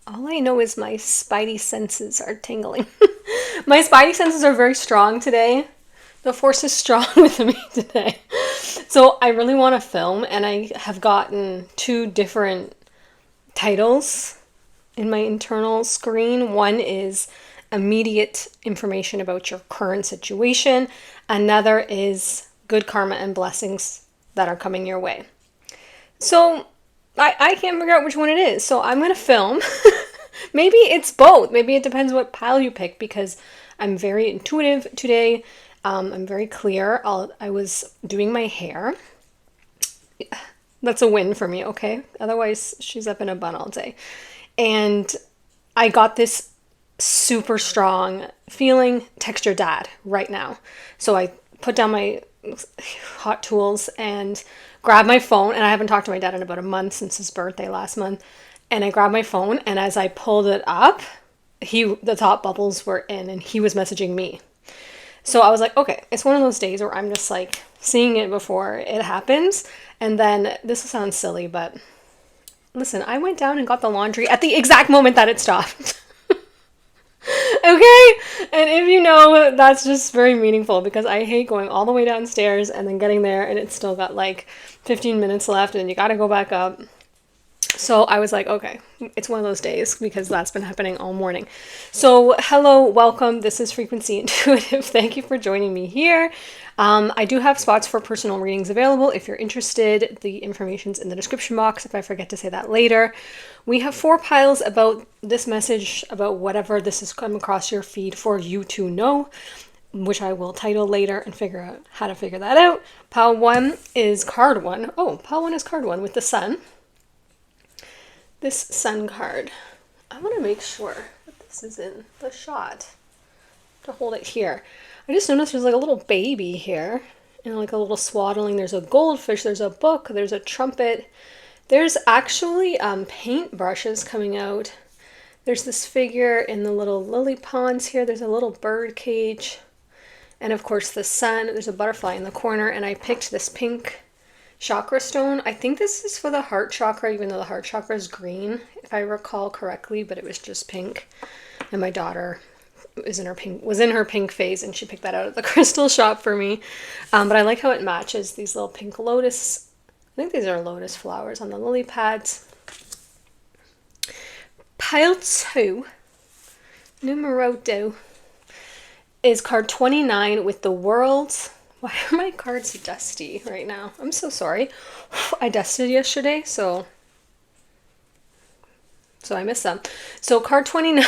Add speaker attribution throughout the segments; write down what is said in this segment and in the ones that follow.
Speaker 1: All I know is my spidey senses are tingling. My spidey senses are very strong today. The force is strong with me today. So I really want to film, and I have gotten two different titles in my internal screen. One is immediate information about your current situation, another is good karma and blessings that are coming your way. So I can't figure out which one it is. So I'm going to film. Maybe it's both. Maybe it depends what pile you pick because I'm very intuitive today. I'm very clear. I was doing my hair. That's a win for me, okay? Otherwise, she's up in a bun all day. And I got this super strong feeling, texture dad right now. So I put down my hot tools and grabbed my phone. And I haven't talked to my dad in about a month since his birthday last month. And I grabbed my phone, and as I pulled it up, the thought bubbles were in, and he was messaging me. So I was like, okay, it's one of those days where I'm just like seeing it before it happens. And then this will sound silly, but listen, I went down and got the laundry at the exact moment that it stopped. Okay? And if you know, that's just very meaningful because I hate going all the way downstairs and then getting there and it's still got like 15 minutes left and you gotta go back up. So I was like, okay, it's one of those days because that's been happening all morning. So hello, welcome. This is Frequency Intuitive. Thank you for joining me here. I do have spots for personal readings available if you're interested. The information's in the description box if I forget to say that later. We have 4 piles about this message, about whatever this has come across your feed for you to know, which I will title later and figure out how to figure that out. Pile 1 is card 1. Oh, pile 1 is card 1 with the sun. This sun card, I want to make sure that this is in the shot to hold it here. I just noticed there's like a little baby here and like a little swaddling. There's a goldfish, there's a book, there's a trumpet. There's actually paint brushes coming out. There's this figure in the little lily ponds here. There's a little bird cage. And of course the sun, there's a butterfly in the corner, and I picked this pink chakra stone. I think this is for the heart chakra, even though the heart chakra is green, if I recall correctly, but it was just pink. And my daughter was in her pink phase, and she picked that out at the crystal shop for me. But I like how it matches these little pink lotus. I think these are lotus flowers on the lily pads. Pile 2, numero 2, is card 29 with the world. Why are my cards dusty right now? I'm so sorry. I dusted yesterday, so I missed them. So card 29,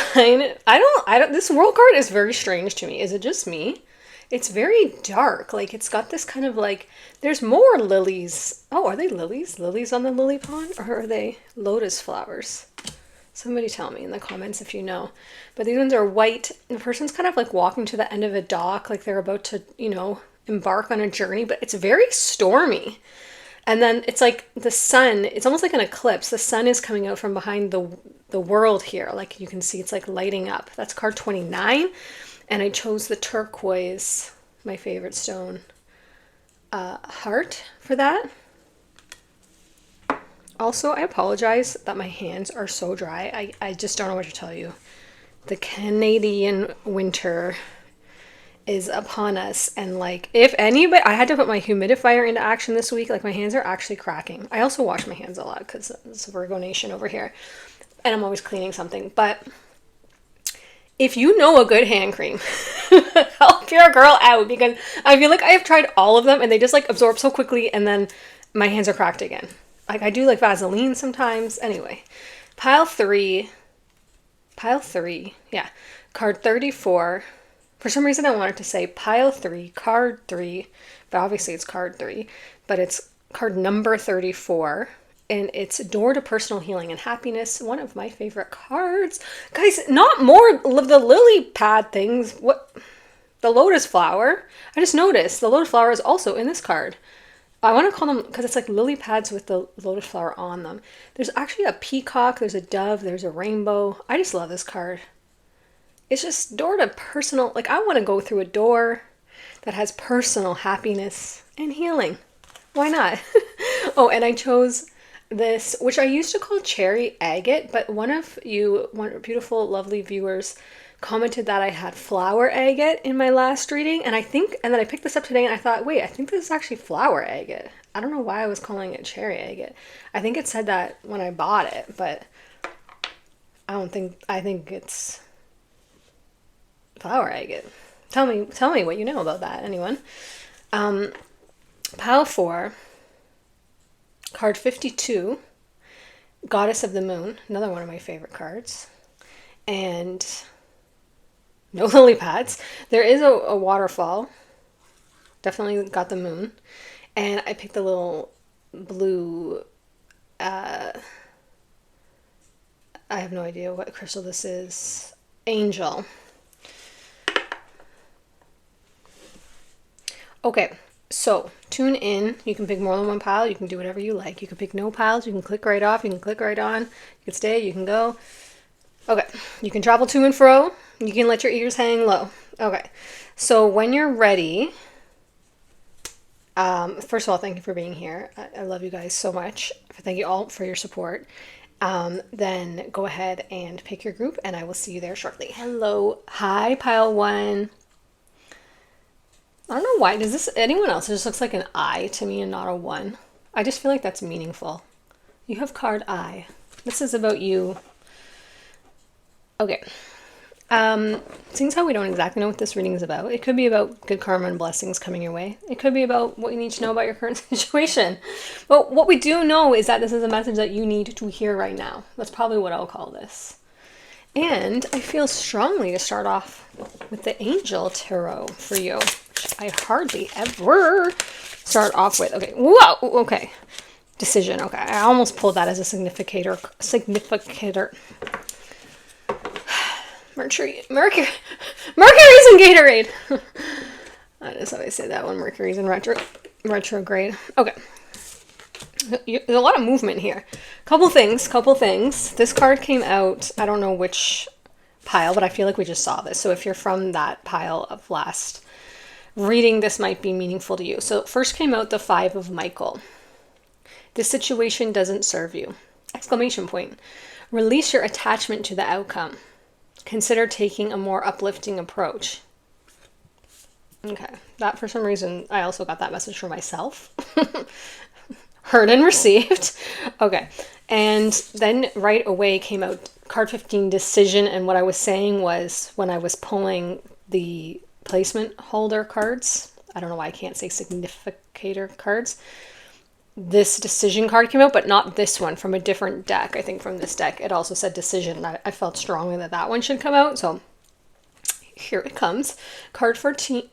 Speaker 1: I don't, this world card is very strange to me. Is it just me? It's very dark. Like it's got this kind of like, there's more lilies. Oh, are they lilies? Lilies on the lily pond? Or are they lotus flowers? Somebody tell me in the comments if you know. But these ones are white. The person's kind of like walking to the end of a dock, like they're about to, embark on a journey, but it's very stormy. And then it's like the sun, it's almost like an eclipse. The sun is coming out from behind the world here. Like you can see it's like lighting up. That's card 29. And I chose the turquoise, my favorite stone, heart for that. Also, I apologize that my hands are so dry. I just don't know what to tell you. The Canadian winter is upon us, and like if anybody, I had to put my humidifier into action this week. Like my hands are actually cracking. I also wash my hands a lot because it's a Virgo nation over here and I'm always cleaning something. But if you know a good hand cream, help your girl out, because I feel like I have tried all of them and they just like absorb so quickly and then my hands are cracked again. Like I do like Vaseline sometimes. Anyway, pile 3, yeah, card 34. For some reason, I wanted to say pile 3, card 3, but obviously it's card 3, but it's card number 34, and it's Door to Personal Healing and Happiness, one of my favorite cards. Guys, not more of the lily pad things. What? The lotus flower. I just noticed the lotus flower is also in this card. I want to call them, because it's like lily pads with the lotus flower on them. There's actually a peacock, there's a dove, there's a rainbow. I just love this card. It's just door to personal, like I want to go through a door that has personal happiness and healing. Why not? Oh, and I chose this, which I used to call cherry agate, but one beautiful, lovely viewers commented that I had flower agate in my last reading, and then I picked this up today and I thought, wait, I think this is actually flower agate. I don't know why I was calling it cherry agate. I think it said that when I bought it, but I think it's flower agate. Tell me what you know about that, anyone. Pile 4, card 52, Goddess of the Moon, another one of my favorite cards. And no lily pads. There is a waterfall. Definitely got the moon. And I picked the little blue, I have no idea what crystal this is. Angel. Okay, so tune in. You can pick more than one pile. You can do whatever you like. You can pick no piles. You can click right off. You can click right on. You can stay. You can go. Okay, you can travel to and fro. You can let your ears hang low. Okay, so when you're ready, first of all, thank you for being here. I love you guys so much. Thank you all for your support. Then go ahead and pick your group, and I will see you there shortly. Hello. Hi, pile 1. I don't know why. Does this, anyone else, it just looks like an I to me and not a 1. I just feel like that's meaningful. You have card I. This is about you. Okay. Seeing as how we don't exactly know what this reading is about, it could be about good karma and blessings coming your way. It could be about what you need to know about your current situation. But what we do know is that this is a message that you need to hear right now. That's probably what I'll call this. And I feel strongly to start off with the Angel Tarot for you, which I hardly ever start off with. Okay, whoa, okay. Decision, okay. I almost pulled that as a significator. Mercury's in Gatorade. That's how I say that one. Mercury's in retrograde. Okay. There's a lot of movement here. Couple things. This card came out, I don't know which pile, but I feel like we just saw this. So if you're from that pile of last reading, this might be meaningful to you. So first came out the 5 of Michael. This situation doesn't serve you. Exclamation point. Release your attachment to the outcome. Consider taking a more uplifting approach. Okay, that for some reason, I also got that message for myself. Heard and received. Okay, and then right away came out card 15, Decision, and what I was saying was when I was pulling the placement holder cards, I don't know why I can't say significator cards, this Decision card came out, but not this one, from a different deck. I think from this deck it also said Decision. I felt strongly that that one should come out, so here it comes. Card 14,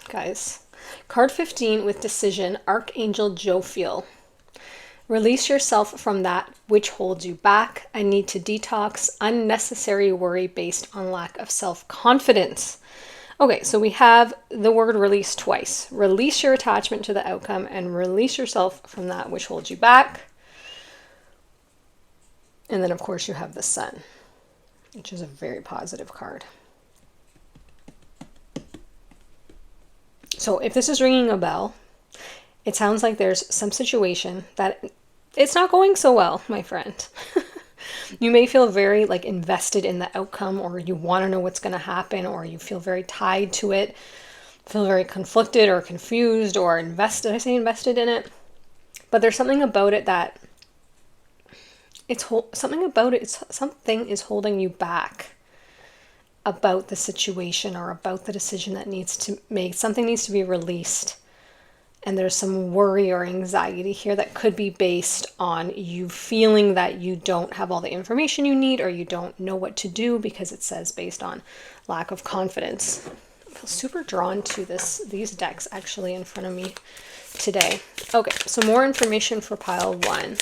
Speaker 1: guys. Card 15 with Decision, Archangel Jophiel. Release yourself from that which holds you back. I need to detox unnecessary worry based on lack of self-confidence. Okay, so we have the word release twice. Release your attachment to the outcome and release yourself from that which holds you back. And then, of course, you have the Sun, which is a very positive card. So if this is ringing a bell, it sounds like there's some situation that it's not going so well, my friend. You may feel very invested in the outcome, or you want to know what's going to happen, or you feel very tied to it, feel very conflicted or confused or invested. I say invested in it, but there's something about it that something is holding you back about the situation or about the decision that needs to make. Something needs to be released. And there's some worry or anxiety here that could be based on you feeling that you don't have all the information you need, or you don't know what to do, because it says based on lack of confidence. I feel super drawn to these decks actually in front of me today. Okay, so more information for pile 1.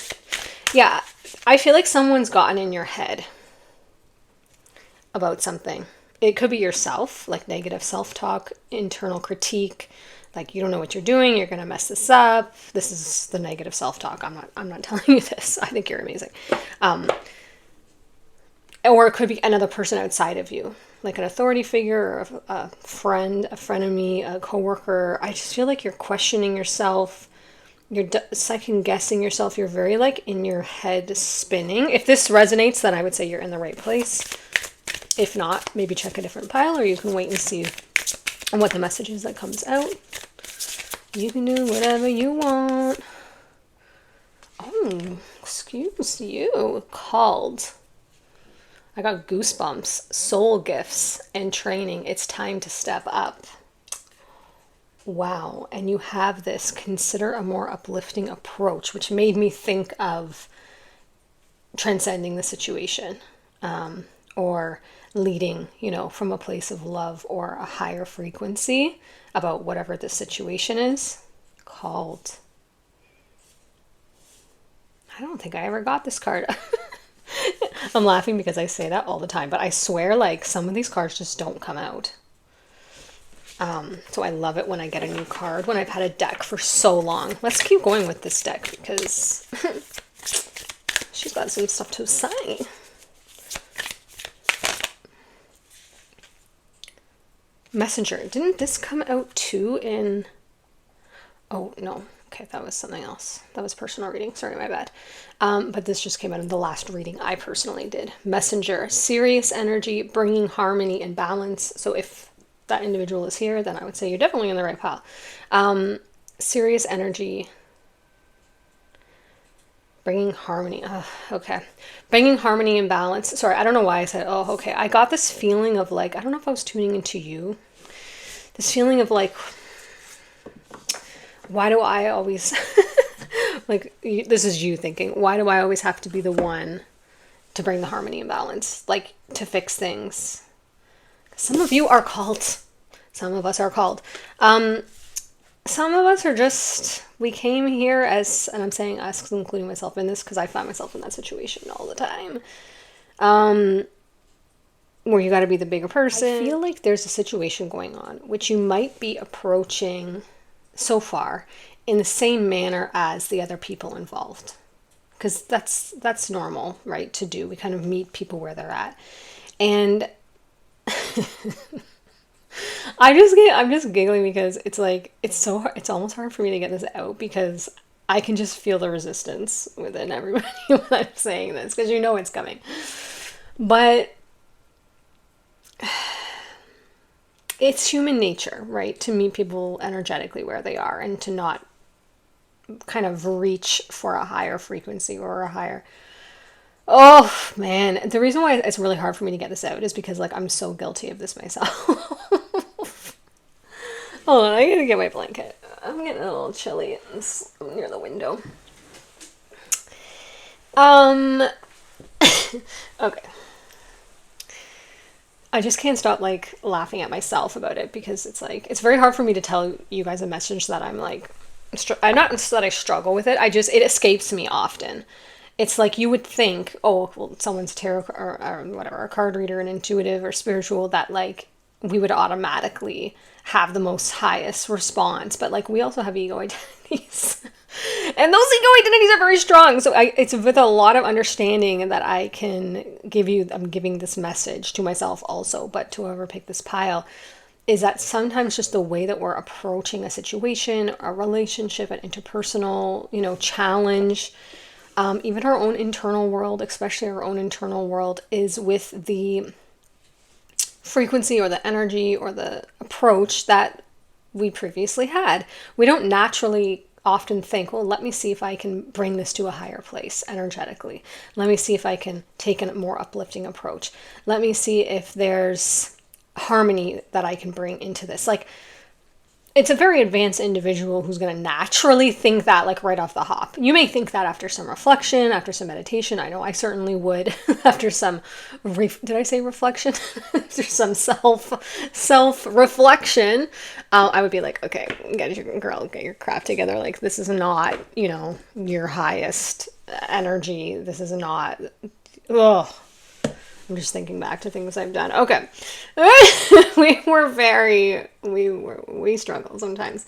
Speaker 1: Yeah, I feel like someone's gotten in your head about something. It could be yourself, like negative self-talk, internal critique. Like, you don't know what you're doing, you're going to mess this up. This is the negative self-talk. I'm not telling you this. I think you're amazing. Or it could be another person outside of you, like an authority figure or a frenemy, a coworker. I just feel like you're questioning yourself. You're second guessing yourself. You're very like in your head spinning. If this resonates, then I would say you're in the right place. If not, maybe check a different pile, or you can wait and see what the message is that comes out. You can do whatever you want. Oh, excuse you. Called. I got goosebumps. Soul gifts and training. It's time to step up. Wow. And you have this. Consider a more uplifting approach, which made me think of transcending the situation, or leading, from a place of love or a higher frequency about whatever the situation is. Called. I don't think I ever got this card. I'm laughing because I say that all the time, but I swear like some of these cards just don't come out. So I love it when I get a new card, when I've had a deck for so long. Let's keep going with this deck because she's got some stuff to say. Messenger. Didn't this come out too in... Oh, no. Okay, that was something else. That was personal reading. Sorry, my bad. But this just came out in the last reading I personally did. Messenger. Serious energy, bringing harmony and balance. So if that individual is here, then I would say you're definitely in the right pile. Serious energy, bringing harmony. Okay. Bringing harmony and balance. Sorry, I don't know why I said, oh, okay. I got this feeling of like, I don't know if I was tuning into you. This feeling of like, why do I always, like, this is you thinking, why do I always have to be the one to bring the harmony and balance, like, to fix things? Some of you are called. Some of us are called. Some of us are just, we came here as, and I'm saying us, including myself in this, because I find myself in that situation all the time, where you got to be the bigger person. I feel like there's a situation going on, which you might be approaching so far in the same manner as the other people involved, because that's normal, right, to do. We kind of meet people where they're at, and I'm just giggling because it's like it's almost hard for me to get this out because I can just feel the resistance within everybody when I'm saying this, because it's coming. But it's human nature, right, to meet people energetically where they are and to not kind of reach for a higher frequency or a higher... Oh, man. The reason why it's really hard for me to get this out is because, like, I'm so guilty of this myself. Hold on, I gotta get my blanket. I'm getting a little chilly near the window. Okay. I just can't stop like laughing at myself about it because it's like, it's very hard for me to tell you guys a message that I'm like, not that I struggle with it. It escapes me often. It's like you would think, oh, well, someone's tarot or whatever, a card reader, an intuitive or spiritual, that like we would automatically have the most highest response. But like we also have ego identities. And those ego identities are very strong. So it's with a lot of understanding that I can give you, I'm giving this message to myself also, but to whoever picked this pile, is that sometimes just the way that we're approaching a situation, a relationship, an interpersonal, challenge, even our own internal world, especially our own internal world, is with the frequency or the energy or the approach that we previously had. We don't naturally often think, well, let me see if I can bring this to a higher place energetically. Let me see if I can take a more uplifting approach. Let me see if there's harmony that I can bring into this. Like, it's a very advanced individual who's going to naturally think that, like, right off the hop. You may think that after some reflection, after some meditation. I know I certainly would after some, did I say reflection? After some self-reflection, I would be like, okay, get your crap together. Like, this is not, your highest energy. This is not, ugh. I'm just thinking back to things I've done. Okay. We struggle sometimes,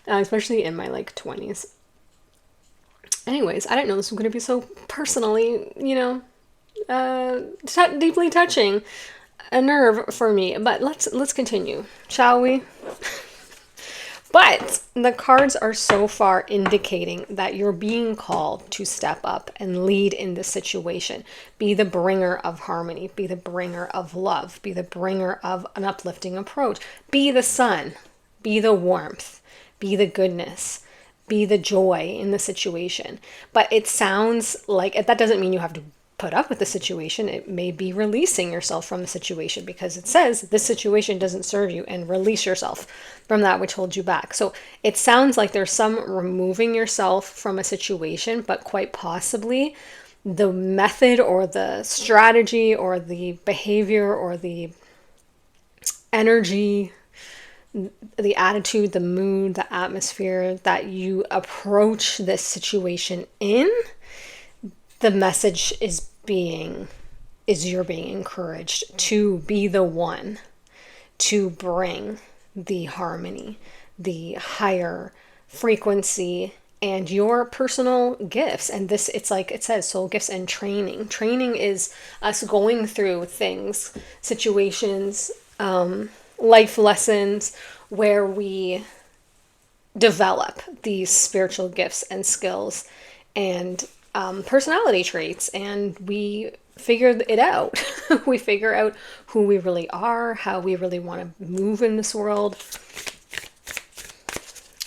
Speaker 1: especially in my like 20s. Anyways, I didn't know this was going to be so personally, deeply touching a nerve for me, but let's continue, shall we? But the cards are so far indicating that you're being called to step up and lead in this situation. Be the bringer of harmony, be the bringer of love, be the bringer of an uplifting approach. Be the sun, be the warmth, be the goodness, be the joy in the situation. But it sounds like that doesn't mean you have to put up with the situation. It may be releasing yourself from the situation, because it says this situation doesn't serve you, and release yourself from that which holds you back. So it sounds like there's some removing yourself from a situation, but quite possibly the method or the strategy or the behavior or the energy, the attitude, the mood, the atmosphere that you approach this situation in, the message is you're being encouraged to be the one to bring the harmony, the higher frequency, and your personal gifts. And this, it's like it says, soul gifts and training. Training is us going through things, situations, life lessons where we develop these spiritual gifts and skills and personality traits, and we figure it out. We figure out who we really are, how we really want to move in this world.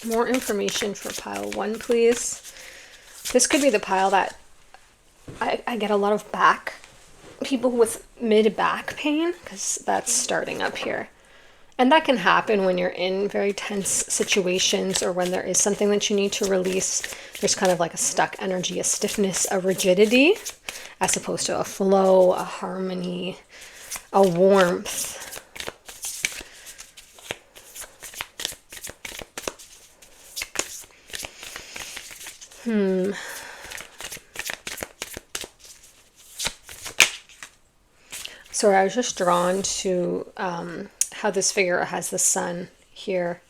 Speaker 1: More information for pile 1, please. This could be the pile that I get a lot of people with mid-back pain, because that's starting up here. And that can happen when you're in very tense situations, or when there is something that you need to release. There's kind of like a stuck energy, a stiffness, a rigidity, as opposed to a flow, a harmony, a warmth. Sorry, I was just drawn to how this figure has the sun here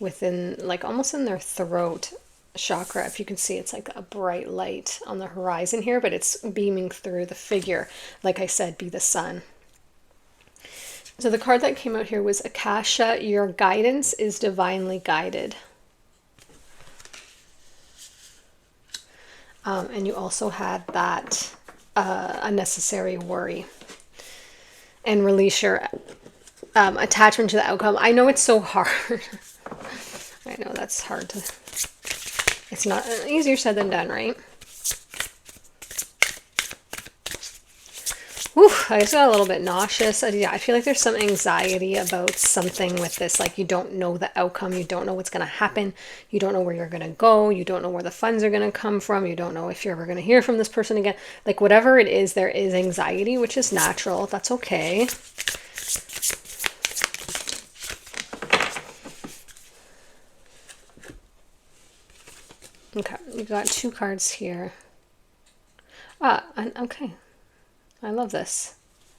Speaker 1: within, like almost in their throat chakra. If you can see, it's like a bright light on the horizon here, but it's beaming through the figure. Like I said, be the sun. So the card that came out here was Akasha, your guidance is divinely guided. And you also had that unnecessary worry. And release your attachment to the outcome. I know it's so hard. I know that's hard to... It's not easier said than done, right? Whew, I just got a little bit nauseous. Yeah, I feel like there's some anxiety about something with this. Like, you don't know the outcome. You don't know what's going to happen. You don't know where you're going to go. You don't know where the funds are going to come from. You don't know if you're ever going to hear from this person again. Like, whatever it is, there is anxiety, which is natural. That's okay. Okay, you got 2 cards here. Okay. I love this.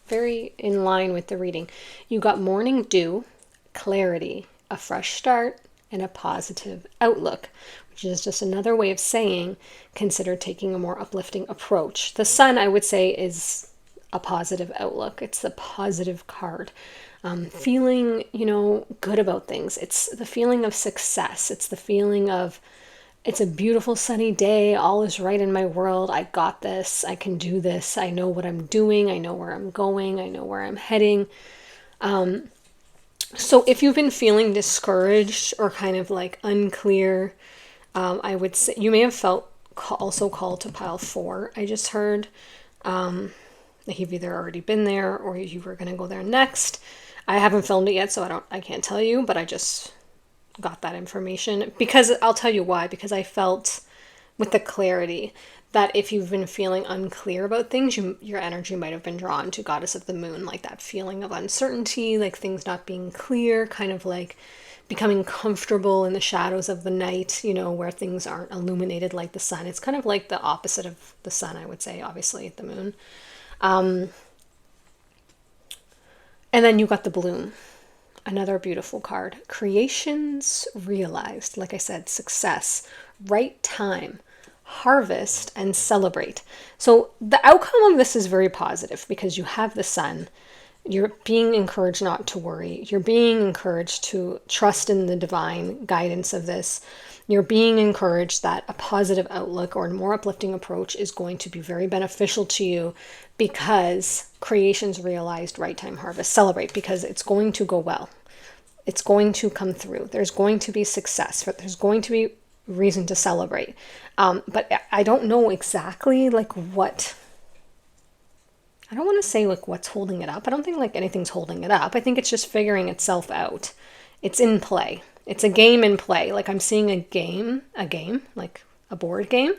Speaker 1: Very in line with the reading. You got morning dew, clarity, a fresh start, and a positive outlook, which is just another way of saying consider taking a more uplifting approach. The sun, I would say, is a positive outlook. It's the positive card. Feeling, good about things. It's the feeling of success. It's the feeling of it's a beautiful sunny day. All is right in my world. I got this. I can do this. I know what I'm doing. I know where I'm going. I know where I'm heading. So if you've been feeling discouraged or kind of like unclear, I would say you may have felt also called to pile 4. I just heard that you've either already been there or you were going to go there next. I haven't filmed it yet, so I can't tell you, but I just got that information because I'll tell you why. Because I felt with the clarity that if you've been feeling unclear about things, your energy might have been drawn to Goddess of the Moon, like that feeling of uncertainty, like things not being clear, kind of like becoming comfortable in the shadows of the night, where things aren't illuminated like the sun. It's kind of like the opposite of the sun, I would say, obviously, the moon. And then you got the bloom. Another beautiful card. Creations realized. Like I said, success, right time, harvest, and celebrate. So the outcome of this is very positive because you have the sun. You're being encouraged not to worry. You're being encouraged to trust in the divine guidance of this. You're being encouraged that a positive outlook or a more uplifting approach is going to be very beneficial to you, because creation's realized right time harvest. Celebrate, because it's going to go well. It's going to come through. There's going to be success. There's going to be reason to celebrate. But I don't know exactly like what, I don't want to say like what's holding it up. I don't think like anything's holding it up. I think it's just figuring itself out. It's in play. It's a game in play. Like I'm seeing a game, like a board game,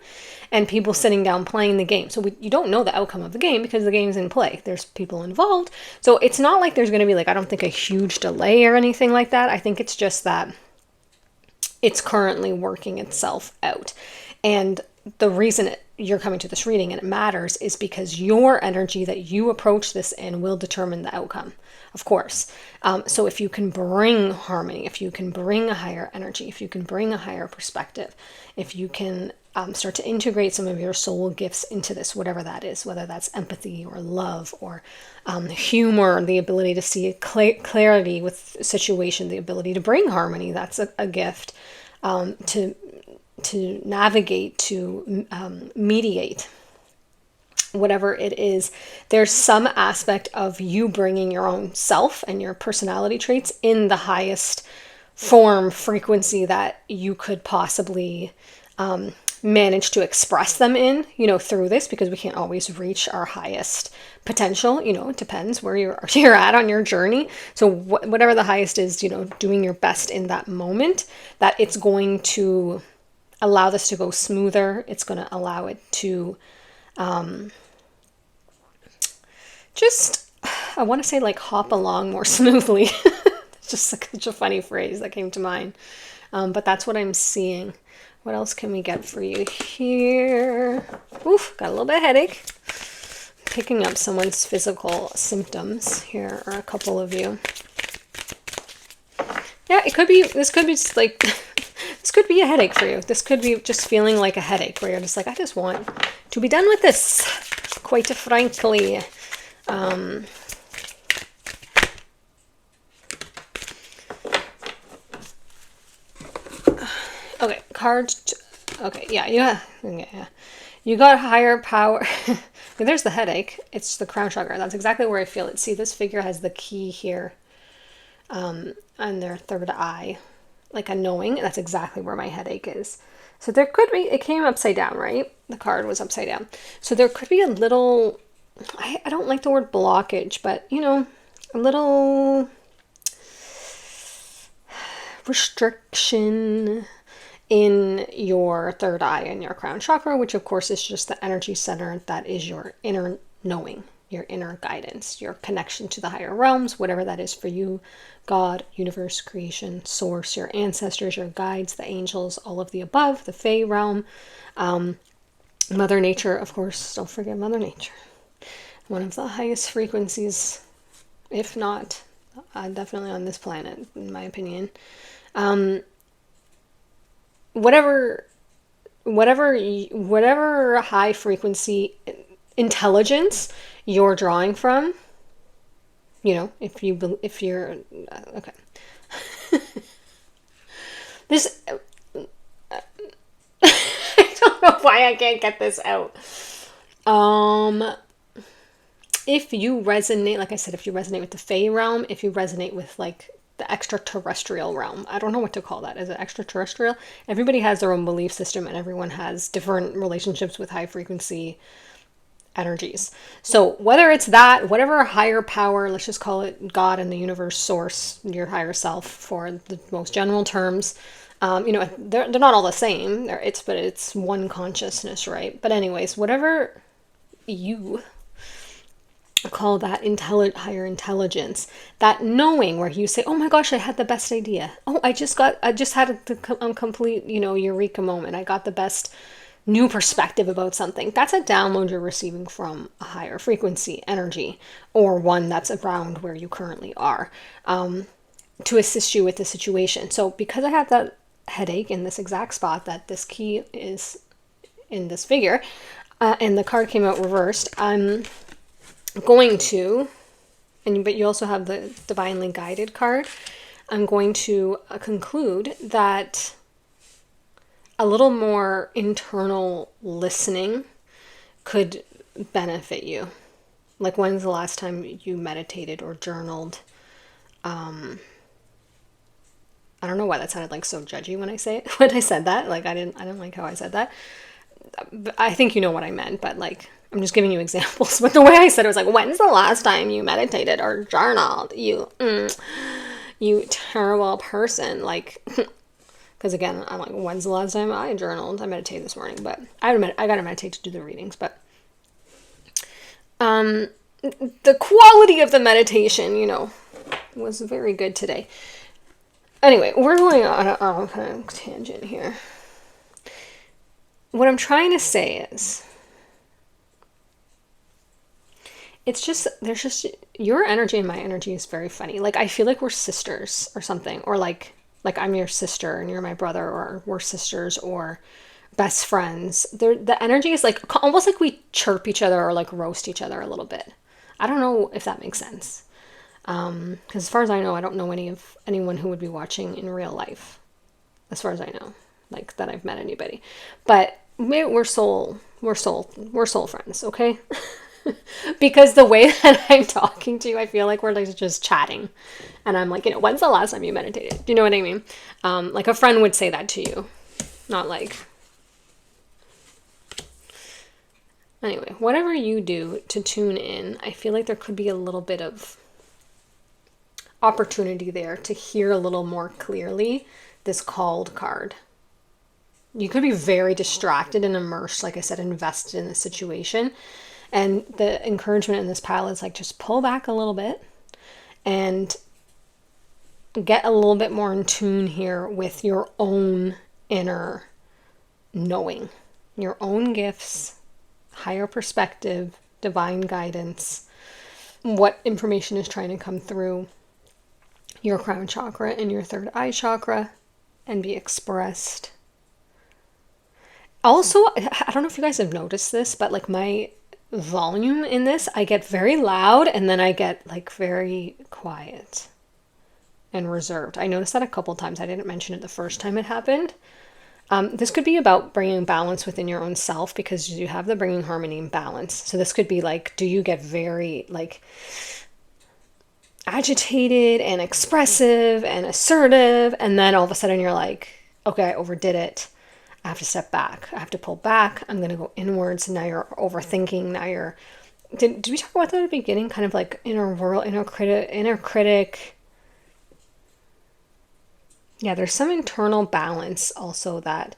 Speaker 1: and people sitting down playing the game. So you don't know the outcome of the game because the game's in play. There's people involved. So it's not like there's going to be like, I don't think a huge delay or anything like that. I think it's just that it's currently working itself out. And the reason you're coming to this reading and it matters is because your energy that you approach this in will determine the outcome, of course. So if you can bring harmony, if you can bring a higher energy, if you can bring a higher perspective, if you can start to integrate some of your soul gifts into this, whatever that is, whether that's empathy or love or humor, the ability to see clarity with situation, the ability to bring harmony, that's a gift. To navigate, to mediate, whatever it is, there's some aspect of you bringing your own self and your personality traits in the highest form, frequency that you could possibly manage to express them in, through this, because we can't always reach our highest potential. It depends where you're at on your journey. So whatever the highest is, doing your best in that moment, that it's going to allow this to go smoother. It's going to allow it to I want to say like hop along more smoothly. It's just such a funny phrase that came to mind. But that's what I'm seeing. What else can we get for you here? Oof, got a little bit of headache. Picking up someone's physical symptoms. Here are a couple of you. Yeah, this could be just like, this could be a headache for you. This could be just feeling like a headache where you're just like, I just want to be done with this, quite frankly. Okay, cards. Okay, yeah. You got higher power. There's the headache. It's the crown chakra. That's exactly where I feel it. See, this figure has the key here. On their third eye, like a knowing. That's exactly where my headache is. So there could be, it came upside down, right? The card was upside down. So there could be a little, I don't like the word blockage, but a little restriction in your third eye and your crown chakra, which of course is just the energy center that is your inner knowing, your inner guidance, your connection to the higher realms, whatever that is for you. God, universe, creation, source, your ancestors, your guides, the angels, all of the above, the Fae realm, Mother Nature, of course. Don't forget Mother Nature. One of the highest frequencies, if not definitely on this planet, in my opinion. Whatever high frequency intelligence you're drawing from, if you're okay. This I don't know why I can't get this out. If you resonate, like I said, if you resonate with the Fae realm, if you resonate with like the extraterrestrial realm, I don't know what to call that. Is it extraterrestrial? Everybody has their own belief system and everyone has different relationships with high frequency energies. So whether it's that, whatever higher power, let's just call it God and the universe, source, your higher self for the most general terms. They're not all the same. It's one consciousness, right? But anyways, whatever you call that higher intelligence, that knowing where you say, oh my gosh, I had the best idea. Oh, I just had a complete, eureka moment. I got the best new perspective about something. That's a download you're receiving from a higher frequency energy, or one that's around where you currently are, to assist you with the situation. So because I have that headache in this exact spot that this key is in this figure, and the card came out reversed, I'm going to but you also have the divinely guided card, I'm going to conclude that a little more internal listening could benefit you. Like, when's the last time you meditated or journaled? I don't know why that sounded like so judgy when I said that. Like, I didn't like how I said that. But I think you know what I meant, but like, I'm just giving you examples. But the way I said it was like, when's the last time you meditated or journaled? You terrible person. Like, because again, I'm like, when's the last time I journaled? I meditated this morning, but I gotta meditate to do the readings. But the quality of the meditation, was very good today. Anyway, we're going on a kind of tangent here. What I'm trying to say is, there's just, your energy and my energy is very funny. Like, I feel like we're sisters or something, or like I'm your sister and you're my brother, or we're sisters or best friends. The energy is like, almost like we chirp each other or like roast each other a little bit. I don't know if that makes sense. Because as far as I know, I don't know anyone who would be watching in real life, as far as I know, like that I've met anybody. But we're soul friends, okay? Because the way that I'm talking to you, I feel like we're like just chatting, and I'm like, when's the last time you meditated? Do you know what I mean? Like a friend would say that to you, not like. Anyway, whatever you do to tune in, I feel like there could be a little bit of opportunity there to hear a little more clearly this called card. You could be very distracted and immersed, like I said, invested in the situation. And the encouragement in this pile is like, just pull back a little bit and get a little bit more in tune here with your own inner knowing, your own gifts, higher perspective, divine guidance, what information is trying to come through your crown chakra and your third eye chakra and be expressed. Also, I don't know if you guys have noticed this, but like my volume in this, I get very loud and then I get like very quiet and reserved. I noticed that a couple times. I didn't mention it the first time it happened. This could be about bringing balance within your own self, because you have the bringing harmony and balance. So this could be like, do you get very like agitated and expressive and assertive, and then all of a sudden you're like, okay, I overdid it. I have to step back. I have to pull back. I'm going to go inwards. Now you're overthinking. Now you're... Did we talk about that at the beginning? Kind of like inner critic. Yeah, there's some internal balance also that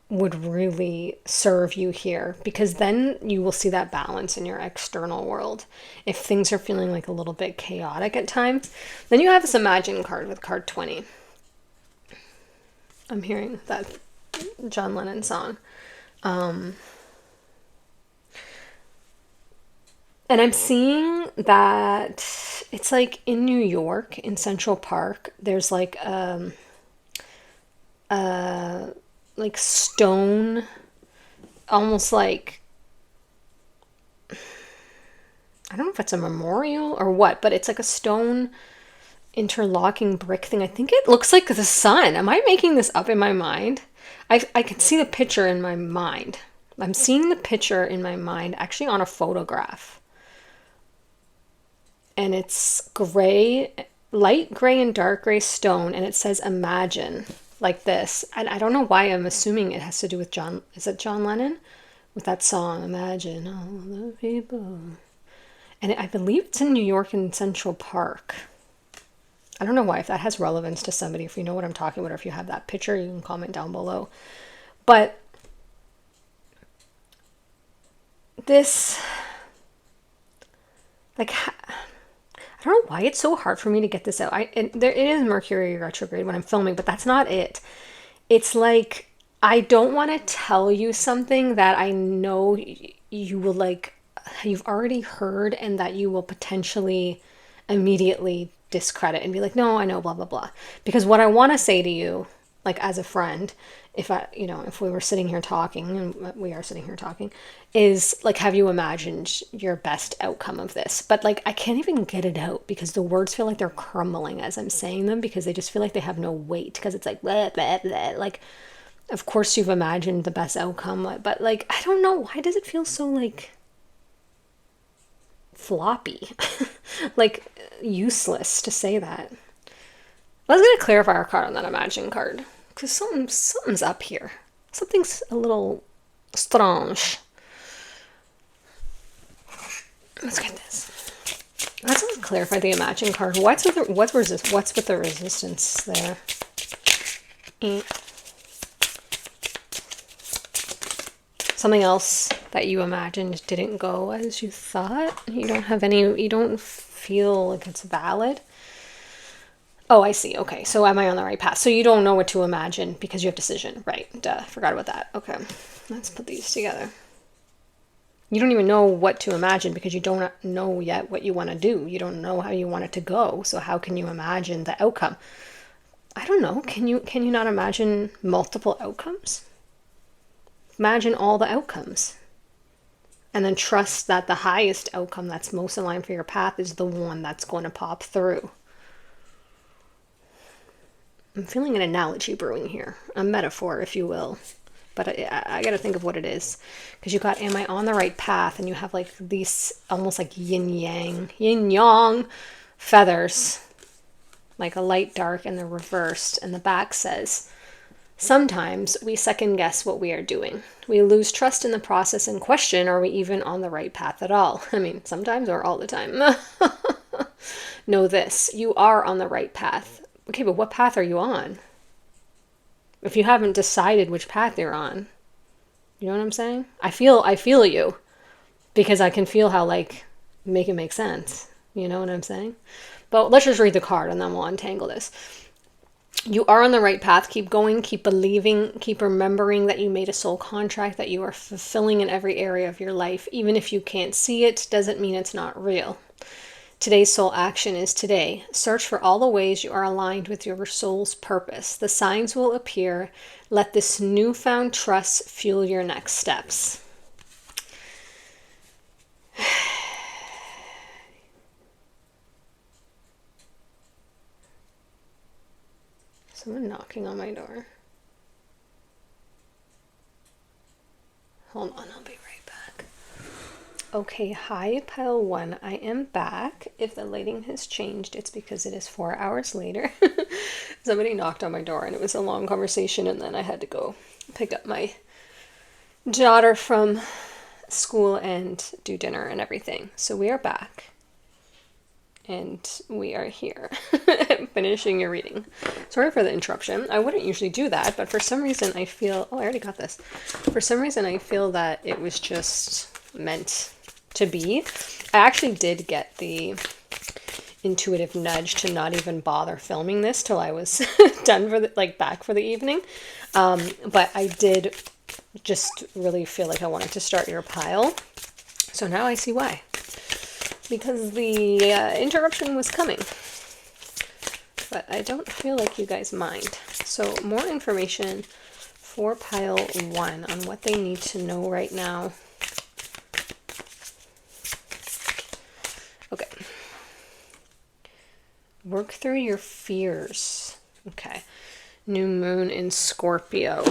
Speaker 1: would really serve you here, because then you will see that balance in your external world. If things are feeling like a little bit chaotic at times, then you have this Imagine card with card 20. I'm hearing that John Lennon song. And I'm seeing that it's like in New York, in Central Park, there's like stone, almost like, I don't know if it's a memorial or what, but it's like a stone interlocking brick thing. I think it looks like the sun. Am I making this up in my mind? I can see the picture in my mind. I'm seeing the picture in my mind actually on a photograph. And it's gray, light gray and dark gray stone, and it says Imagine, like this. And I don't know why I'm assuming it has to do with John. Is it John Lennon? With that song, Imagine all the people. And I believe it's in New York in Central Park. I don't know why, if that has relevance to somebody, if you know what I'm talking about, or if you have that picture, you can comment down below. But this, like, I don't know why it's so hard for me to get this out. It is Mercury retrograde when I'm filming, but that's not it. It's like, I don't want to tell you something that I know you will like, you've already heard, and that you will potentially immediately discredit and be like, no, I know, blah, blah, blah. Because what I want to say to you, like as a friend, if we were sitting here talking, and we are sitting here talking, is like, have you imagined your best outcome of this? But like, I can't even get it out because the words feel like they're crumbling as I'm saying them, because they just feel like they have no weight, because it's like, blah, blah, blah. Like, of course you've imagined the best outcome, but like, I don't know. Why does it feel so like floppy? Like, useless to say that. I was going to clarify our card on that imagine card, because something's up here. Something's a little strange. Let's get this. Let's clarify the imagine card. What's with the resistance there? Something else that you imagined didn't go as you thought. You don't feel like it's valid. Oh, I see. Okay. So am I on the right path? So you don't know what to imagine because you have decision. Right. Duh. Forgot about that. Okay. Let's put these together. You don't even know what to imagine because you don't know yet what you want to do. You don't know how you want it to go. So how can you imagine the outcome? I don't know. Can you not imagine multiple outcomes? Imagine all the outcomes. And then trust that the highest outcome that's most aligned for your path is the one that's going to pop through. I'm feeling an analogy brewing here. A metaphor, if you will. But I got to think of what it is. Because you got, am I on the right path? And you have like these almost like yin-yang feathers. Like a light, dark, and they're reversed. And the back says, sometimes we second guess what we are doing. We lose trust in the process and question, are we even on the right path at all? I mean, sometimes or all the time. Know this, you are on the right path. Okay, but what path are you on? If you haven't decided which path you're on, you know what I'm saying? I feel you, because I can feel how, like, make it make sense. You know what I'm saying? But let's just read the card and then we'll untangle this. You are on the right path. Keep going, keep believing, keep remembering that you made a soul contract that you are fulfilling in every area of your life. Even if you can't see it, doesn't mean it's not real. Today's soul action is today. Search for all the ways you are aligned with your soul's purpose. The signs will appear. Let this newfound trust fuel your next steps. Someone knocking on my door. Hold on, I'll be right back. Okay, hi, Pile 1. I am back. If the lighting has changed, it's because it is 4 hours later. Somebody knocked on my door and it was a long conversation, and then I had to go pick up my daughter from school and do dinner and everything. So we are back. And we are here, finishing your reading. Sorry for the interruption. I wouldn't usually do that, but for some reason I feel... Oh, I already got this. For some reason I feel that it was just meant to be. I actually did get the intuitive nudge to not even bother filming this till I was done for back for the evening. But I did just really feel like I wanted to start your pile. So now I see why. Because the interruption was coming. But I don't feel like you guys mind. So more information for Pile 1 on what they need to know right now. Okay. Work through your fears. Okay. New moon in Scorpio.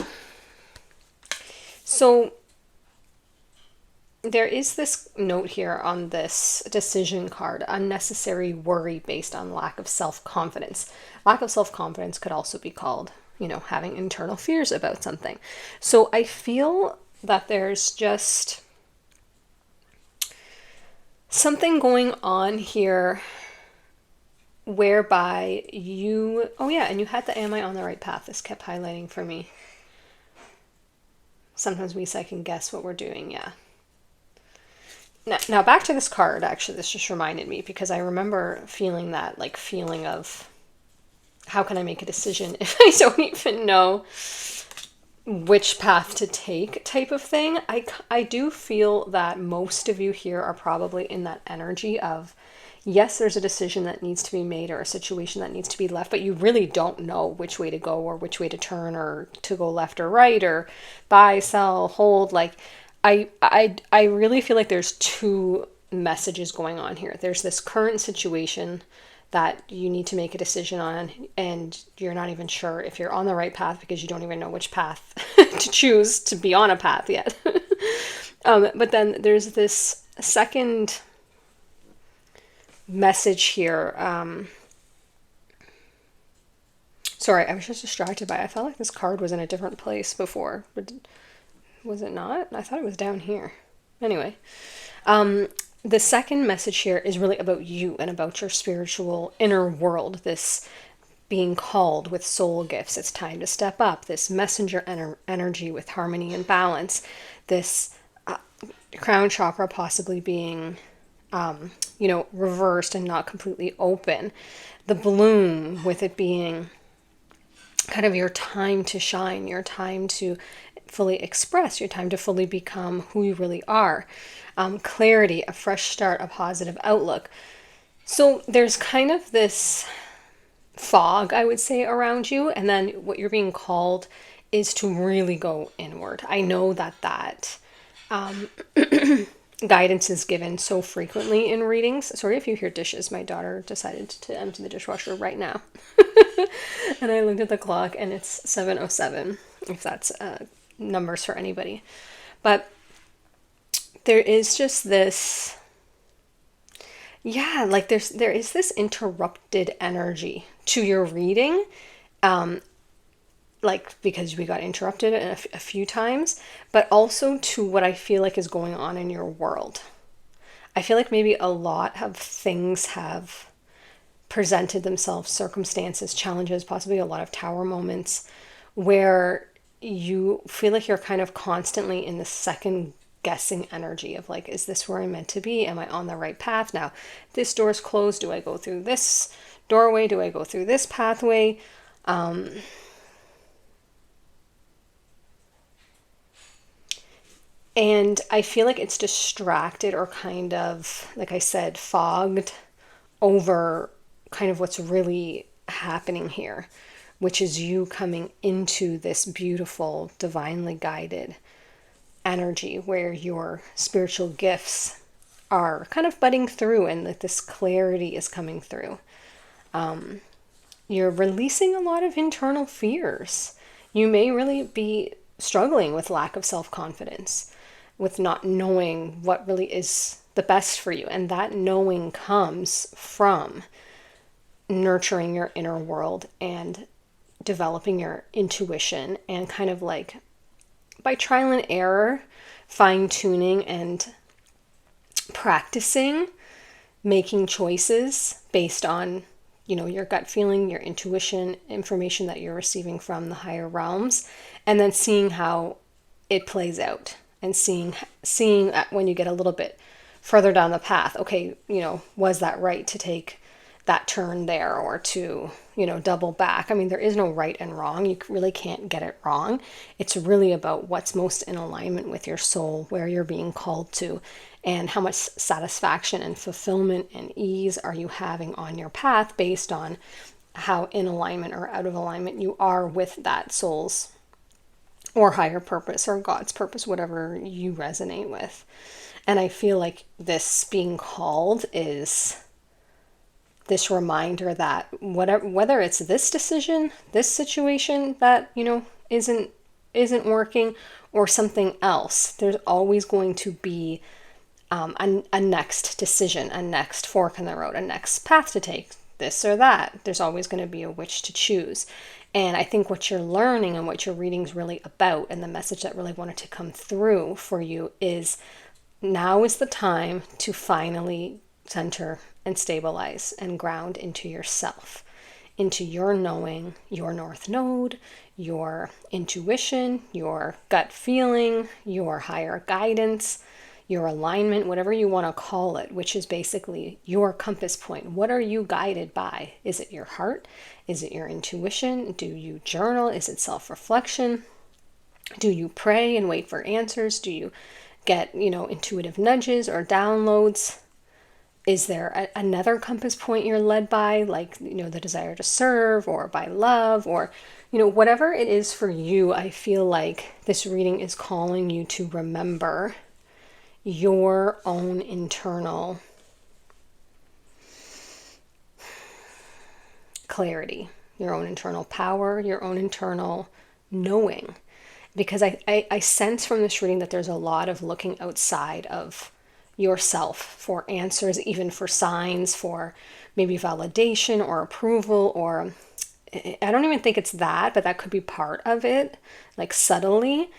Speaker 1: So there is this note here on this decision card, unnecessary worry based on lack of self-confidence. Lack of self-confidence could also be called, having internal fears about something. So I feel that there's just something going on here whereby you... Oh yeah, and you had the am I on the right path. This kept highlighting for me. Sometimes we second guess what we're doing, yeah. Now back to this card, actually, this just reminded me, because I remember feeling that, feeling of, how can I make a decision if I don't even know which path to take type of thing. I do feel that most of you here are probably in that energy of, yes, there's a decision that needs to be made or a situation that needs to be left, but you really don't know which way to go or which way to turn or to go left or right or buy, sell, hold. Like I really feel like there's two messages going on here. There's this current situation that you need to make a decision on, and you're not even sure if you're on the right path because you don't even know which path to choose to be on a path yet. But then there's this second message here. Sorry, I was just distracted by it. I felt like this card was in a different place before, but was it not? I thought it was down here. Anyway, the second message here is really about you and about your spiritual inner world, this being called with soul gifts. It's time to step up. This messenger energy with harmony and balance. This crown chakra possibly being reversed and not completely open. The bloom with it being kind of your time to shine, your time to fully express, your time to fully become who you really are. Clarity, a fresh start, a positive outlook. So there's kind of this fog, I would say, around you. And then what you're being called is to really go inward. I know that guidance is given so frequently in readings. Sorry if you hear dishes. My daughter decided to empty the dishwasher right now. And I looked at the clock and it's 7:07, if that's numbers for anybody. But there is just this, like there is this interrupted energy to your reading, like because we got interrupted a few times, but also to what I feel like is going on in your world. I feel like maybe a lot of things have presented themselves, circumstances, challenges, possibly a lot of tower moments where you feel like you're kind of constantly in the second guessing energy of like, is this where I'm meant to be? Am I on the right path? Now, this door's closed. Do I go through this doorway? Do I go through this pathway? And I feel like it's distracted or kind of, like I said, fogged over kind of what's really happening here, which is you coming into this beautiful, divinely guided energy where your spiritual gifts are kind of budding through and that this clarity is coming through. You're releasing a lot of internal fears. You may really be struggling with lack of self-confidence, with not knowing what really is the best for you. And that knowing comes from nurturing your inner world and developing your intuition and kind of like by trial and error, fine-tuning and practicing making choices based on, your gut feeling, your intuition, information that you're receiving from the higher realms, and then seeing how it plays out and seeing when you get a little bit further down the path, okay, was that right to take that turn there or to, double back? I mean, there is no right and wrong. You really can't get it wrong. It's really about what's most in alignment with your soul, where you're being called to, and how much satisfaction and fulfillment and ease are you having on your path based on how in alignment or out of alignment you are with that soul's or higher purpose or God's purpose, whatever you resonate with. And I feel like this being called is this reminder that whether it's this decision, this situation that, isn't working or something else, there's always going to be a next decision, a next fork in the road, a next path to take, this or that. There's always going to be a which to choose. And I think what you're learning and what your reading's really about, and the message that really wanted to come through for you, is now is the time to finally center and stabilize and ground into yourself, into your knowing, your north node, your intuition, your gut feeling, your higher guidance, your alignment, whatever you want to call it, which is basically your compass point. What are you guided by? Is it your heart? Is it your intuition? Do you journal? Is it self-reflection? Do you pray and wait for answers? Do you get, intuitive nudges or downloads? Is there another compass point you're led by, like, the desire to serve, or by love, or, whatever it is for you? I feel like this reading is calling you to remember your own internal clarity, your own internal power, your own internal knowing. Because I sense from this reading that there's a lot of looking outside of yourself for answers, even for signs, for maybe validation or approval, or I don't even think it's that, but that could be part of it, like subtly,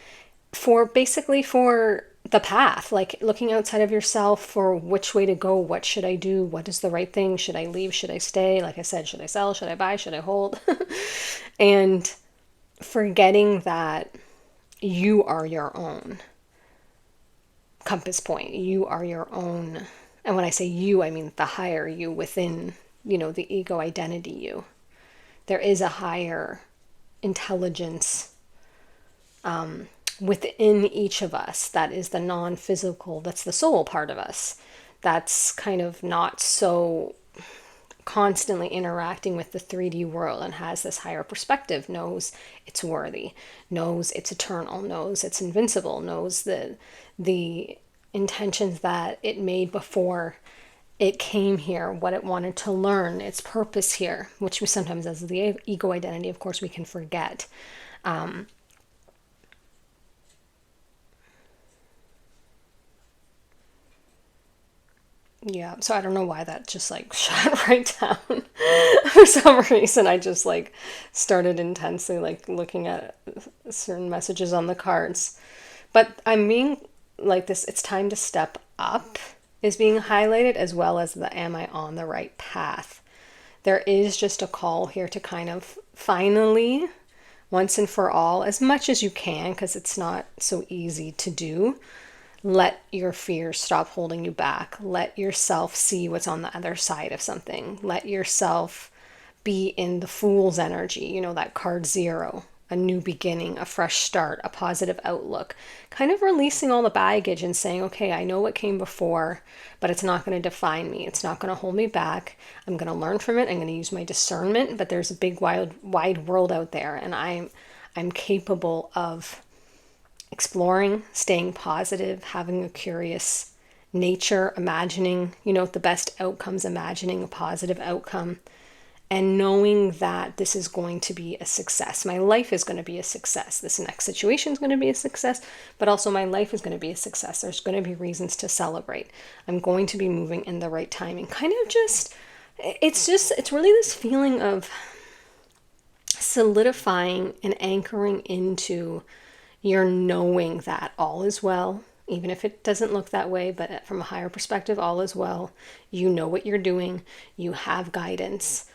Speaker 1: for basically for the path, like looking outside of yourself for which way to go. What should I do? What is the right thing? Should I leave? Should I stay? Like I said, should I sell? Should I buy? Should I hold? And forgetting that you are your own compass point. You are your own. And when I say you, I mean the higher you within, the ego identity you. There is a higher intelligence within each of us that is the non-physical, that's the soul part of us. That's kind of not so constantly interacting with the 3D world and has this higher perspective, knows it's worthy, knows it's eternal, knows it's invincible, knows the intentions that it made before it came here, what it wanted to learn, its purpose here, which we sometimes, as the ego identity, of course, we can forget. Yeah, so I don't know why that just like shut right down. For some reason, I just like started intensely like looking at certain messages on the cards. But I'm being like this, it's time to step up is being highlighted, as well as the am I on the right path. There is just a call here to kind of finally, once and for all, as much as you can, because it's not so easy to do, let your fears stop holding you back. Let yourself see what's on the other side of something. Let yourself be in the fool's energy, that card 0, a new beginning, a fresh start, a positive outlook. Kind of releasing all the baggage and saying, okay, I know what came before, but it's not going to define me. It's not going to hold me back. I'm going to learn from it. I'm going to use my discernment, but there's a big, wide world out there, and I'm capable of exploring, staying positive, having a curious nature, imagining, the best outcomes, imagining a positive outcome, and knowing that this is going to be a success. My life is going to be a success. This next situation is going to be a success, but also my life is going to be a success. There's going to be reasons to celebrate. I'm going to be moving in the right timing. Kind of it's really this feeling of solidifying and anchoring into your knowing that all is well, even if it doesn't look that way, but from a higher perspective, all is well. You know what you're doing. You have guidance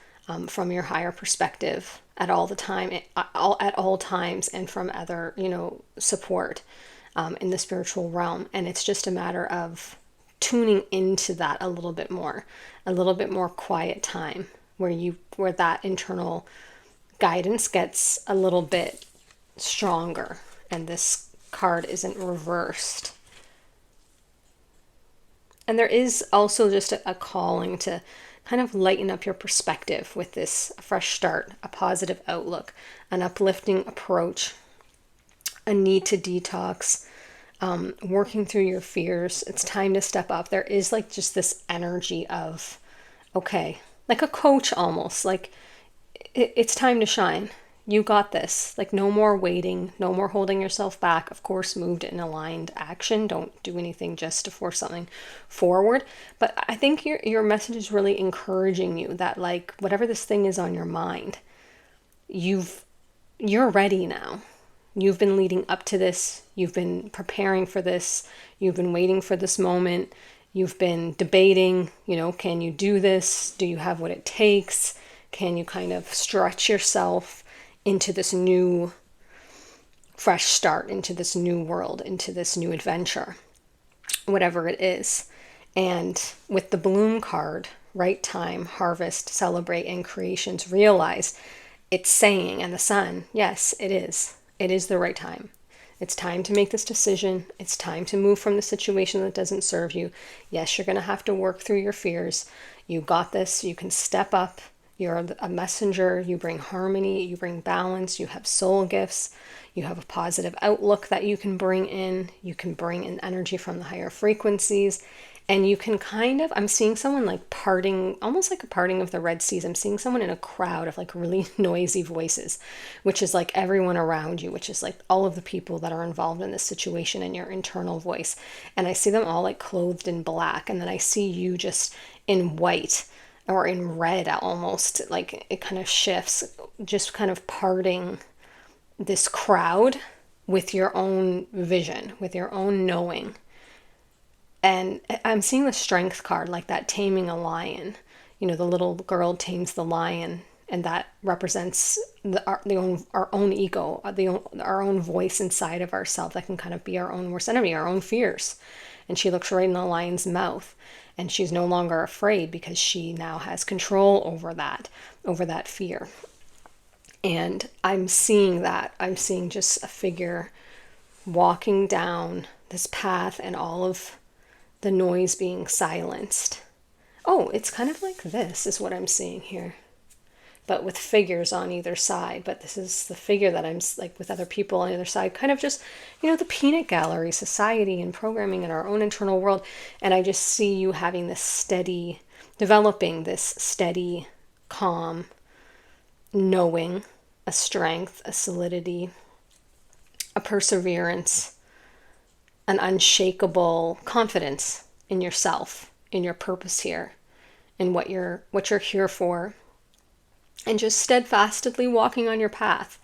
Speaker 1: from your higher perspective at all times, and from other, support in the spiritual realm. And it's just a matter of tuning into that a little bit more quiet time where that internal guidance gets a little bit stronger, and this card isn't reversed. And there is also just a calling to kind of lighten up your perspective with this fresh start, a positive outlook, an uplifting approach, a need to detox, working through your fears. It's time to step up. There is like just this energy of, okay, like a coach almost, like it's time to shine. You got this. Like, no more waiting, no more holding yourself back. Of course, moved in aligned action. Don't do anything just to force something forward. But I think your message is really encouraging you that, like, whatever this thing is on your mind, you're ready now. You've been leading up to this. You've been preparing for this. You've been waiting for this moment. You've been debating, can you do this? Do you have what it takes? Can you kind of stretch yourself into this new, fresh start, into this new world, into this new adventure, whatever it is. And with the bloom card, right time, harvest, celebrate, and creations, realize it's saying, and the sun, yes, it is. It is the right time. It's time to make this decision. It's time to move from the situation that doesn't serve you. Yes, you're going to have to work through your fears. You got this. You can step up. You're a messenger. You bring harmony. You bring balance. You have soul gifts. You have a positive outlook that you can bring in. You can bring in energy from the higher frequencies. And you can kind of, I'm seeing someone like parting, almost like a parting of the Red Seas. I'm seeing someone in a crowd of like really noisy voices, which is like everyone around you, which is like all of the people that are involved in this situation and your internal voice. And I see them all like clothed in black. And then I see you just in white or in red almost, like it kind of shifts, just kind of parting this crowd with your own vision, with your own knowing. And I'm seeing the strength card, like that taming a lion. You know, the little girl tames the lion, and that represents our own ego, our own voice inside of ourselves that can kind of be our own worst enemy, our own fears. And she looks right in the lion's mouth, and she's no longer afraid because she now has control over that fear. And I'm seeing that. I'm seeing just a figure walking down this path and all of the noise being silenced. Oh, it's kind of like this is what I'm seeing here, but with figures on either side. But this is the figure that I'm like with other people on the other side, kind of just, you know, the peanut gallery society and programming in our own internal world. And I just see you having this steady, developing this steady, calm, knowing, a strength, a solidity, a perseverance, an unshakable confidence in yourself, in your purpose here, in what you're here for, and just steadfastly walking on your path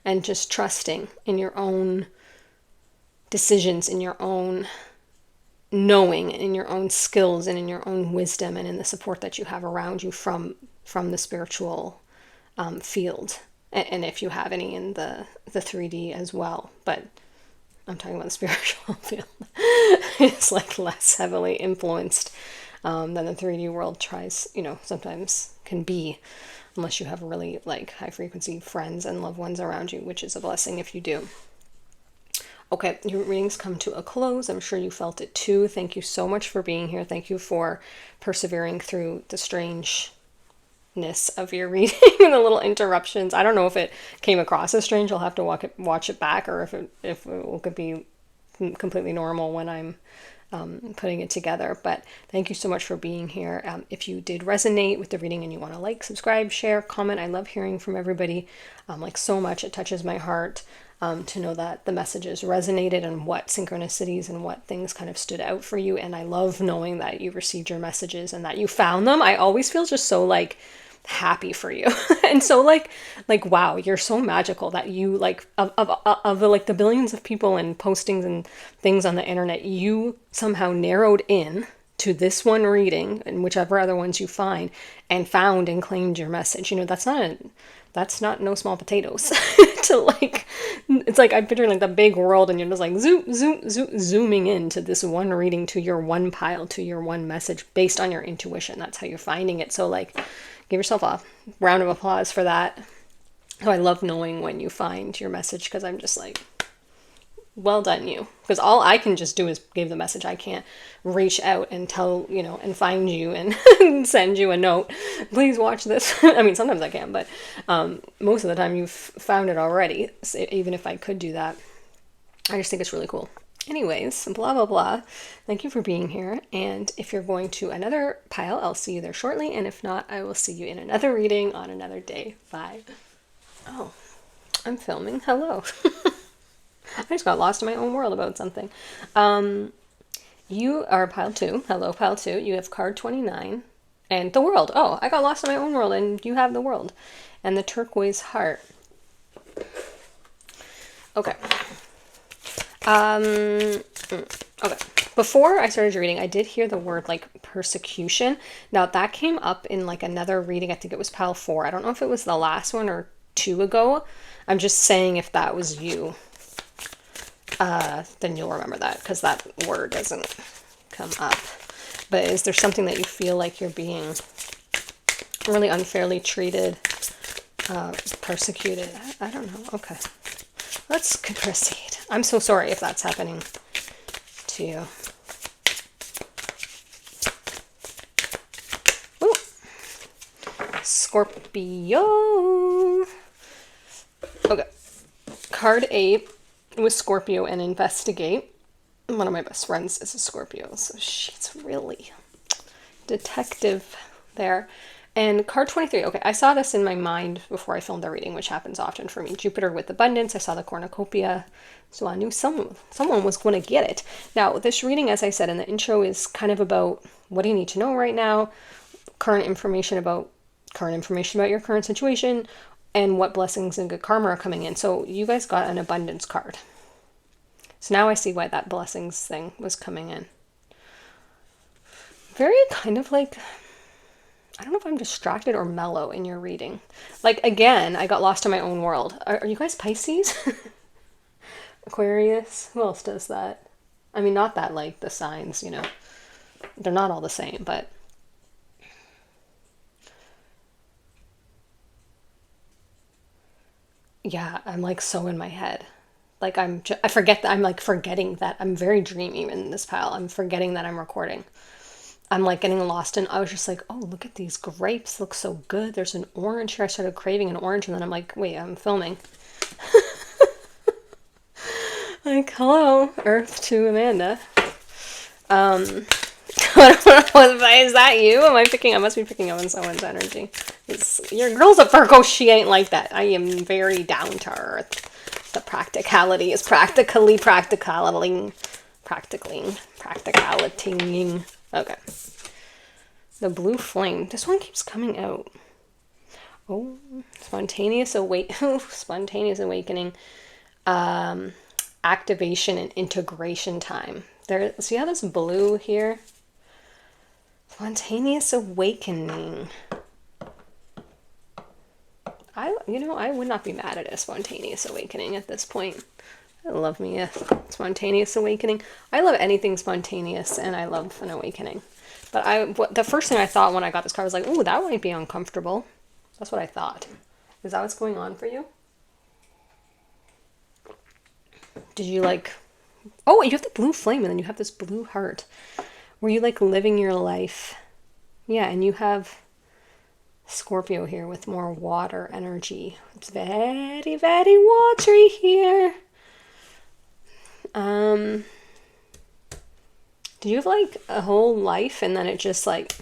Speaker 1: and just trusting in your own decisions, in your own knowing, in your own skills, and in your own wisdom, and in the support that you have around you from the spiritual field, and if you have any in the 3D as well. But I'm talking about the spiritual field. It's like less heavily influenced than the 3D world tries, you know, sometimes can be, unless you have really like high frequency friends and loved ones around you, which is a blessing if you do. Okay, your readings come to a close. I'm sure you felt it too. Thank you so much for being here. Thank you for persevering through the strangeness of your reading and the little interruptions. I don't know if it came across as strange. I'll have to watch it back, or if it could be completely normal when I'm putting it together. But thank you so much for being here. If you did resonate with the reading and you want to like, subscribe, share, comment, I love hearing from everybody. Like so much, it touches my heart to know that the messages resonated and what synchronicities and what things kind of stood out for you. And I love knowing that you received your messages and that you found them. I always feel just so like happy for you and so like wow, you're so magical that you like of the like the billions of people and postings and things on the internet, you somehow narrowed in to this one reading and whichever other ones you find and found and claimed your message. You know, that's not no small potatoes to like, it's like I'm picturing like the big world and you're just like zooming into this one reading, to your one pile, to your one message based on your intuition. That's how you're finding it. So like, give yourself a round of applause for that. Oh, I love knowing when you find your message, because I'm just like, well done you. Because all I can just do is give the message. I can't reach out and tell, you know, and find you and send you a note. Please watch this. I mean, sometimes I can, but most of the time you've found it already. So even if I could do that, I just think it's really cool. Anyways, blah, blah, blah. Thank you for being here. And if you're going to another pile, I'll see you there shortly. And if not, I will see you in another reading on another day. Bye. Oh, I'm filming. Hello. I just got lost in my own world about something. You are pile 2. Hello, pile 2. You have card 29 and the world. Oh, I got lost in my own world and you have the world and the turquoise heart. Okay. Okay. Before I started reading, I did hear the word like persecution. Now that came up in like another reading. I think it was pile 4. I don't know if it was the last one or 2 ago. I'm just saying if that was you, then you'll remember that, because that word doesn't come up. But is there something that you feel like you're being really unfairly treated, persecuted? I don't know. Okay. Let's proceed. I'm so sorry if that's happening to you. Ooh. Scorpio. Okay. Card 8 was Scorpio and investigate. One of my best friends is a Scorpio, so she's really detective there. And card 23, okay, I saw this in my mind before I filmed the reading, which happens often for me. Jupiter with abundance, I saw the cornucopia, so I knew someone was going to get it. Now, this reading, as I said in the intro, is kind of about what do you need to know right now, current information about your current situation, and what blessings and good karma are coming in. So you guys got an abundance card. So now I see why that blessings thing was coming in. Very kind of like, I don't know if I'm distracted or mellow in your reading. Like, again, I got lost in my own world. Are you guys Pisces? Aquarius? Who else does that? I mean, not that like the signs, you know. They're not all the same, but... yeah, I'm like so in my head. Like I forget that I'm like forgetting that I'm very dreamy in this pile. I'm forgetting that I'm recording. I'm like getting lost and I was just like, oh, look at these grapes. Look so good. There's an orange here. I started craving an orange and then I'm like, wait, I'm filming. Like, hello, Earth to Amanda. Is that you? I must be picking up on someone's energy. Your girl's a Virgo. She ain't like that. I am very down to earth. The practicality is practicality. Okay. The blue flame. This one keeps coming out. Oh, spontaneous awakening. Activation and integration time. There. See how this blue here? Spontaneous awakening. I would not be mad at a spontaneous awakening at this point. I love me a spontaneous awakening. I love anything spontaneous, and I love an awakening. But the first thing I thought when I got this card was like, oh, that might be uncomfortable. That's what I thought. Is that what's going on for you? Did you like... oh, you have the blue flame, and then you have this blue heart. Were you like living your life? Yeah, and you have Scorpio here with more water energy. It's very, very watery here. Did you have like a whole life and then it just like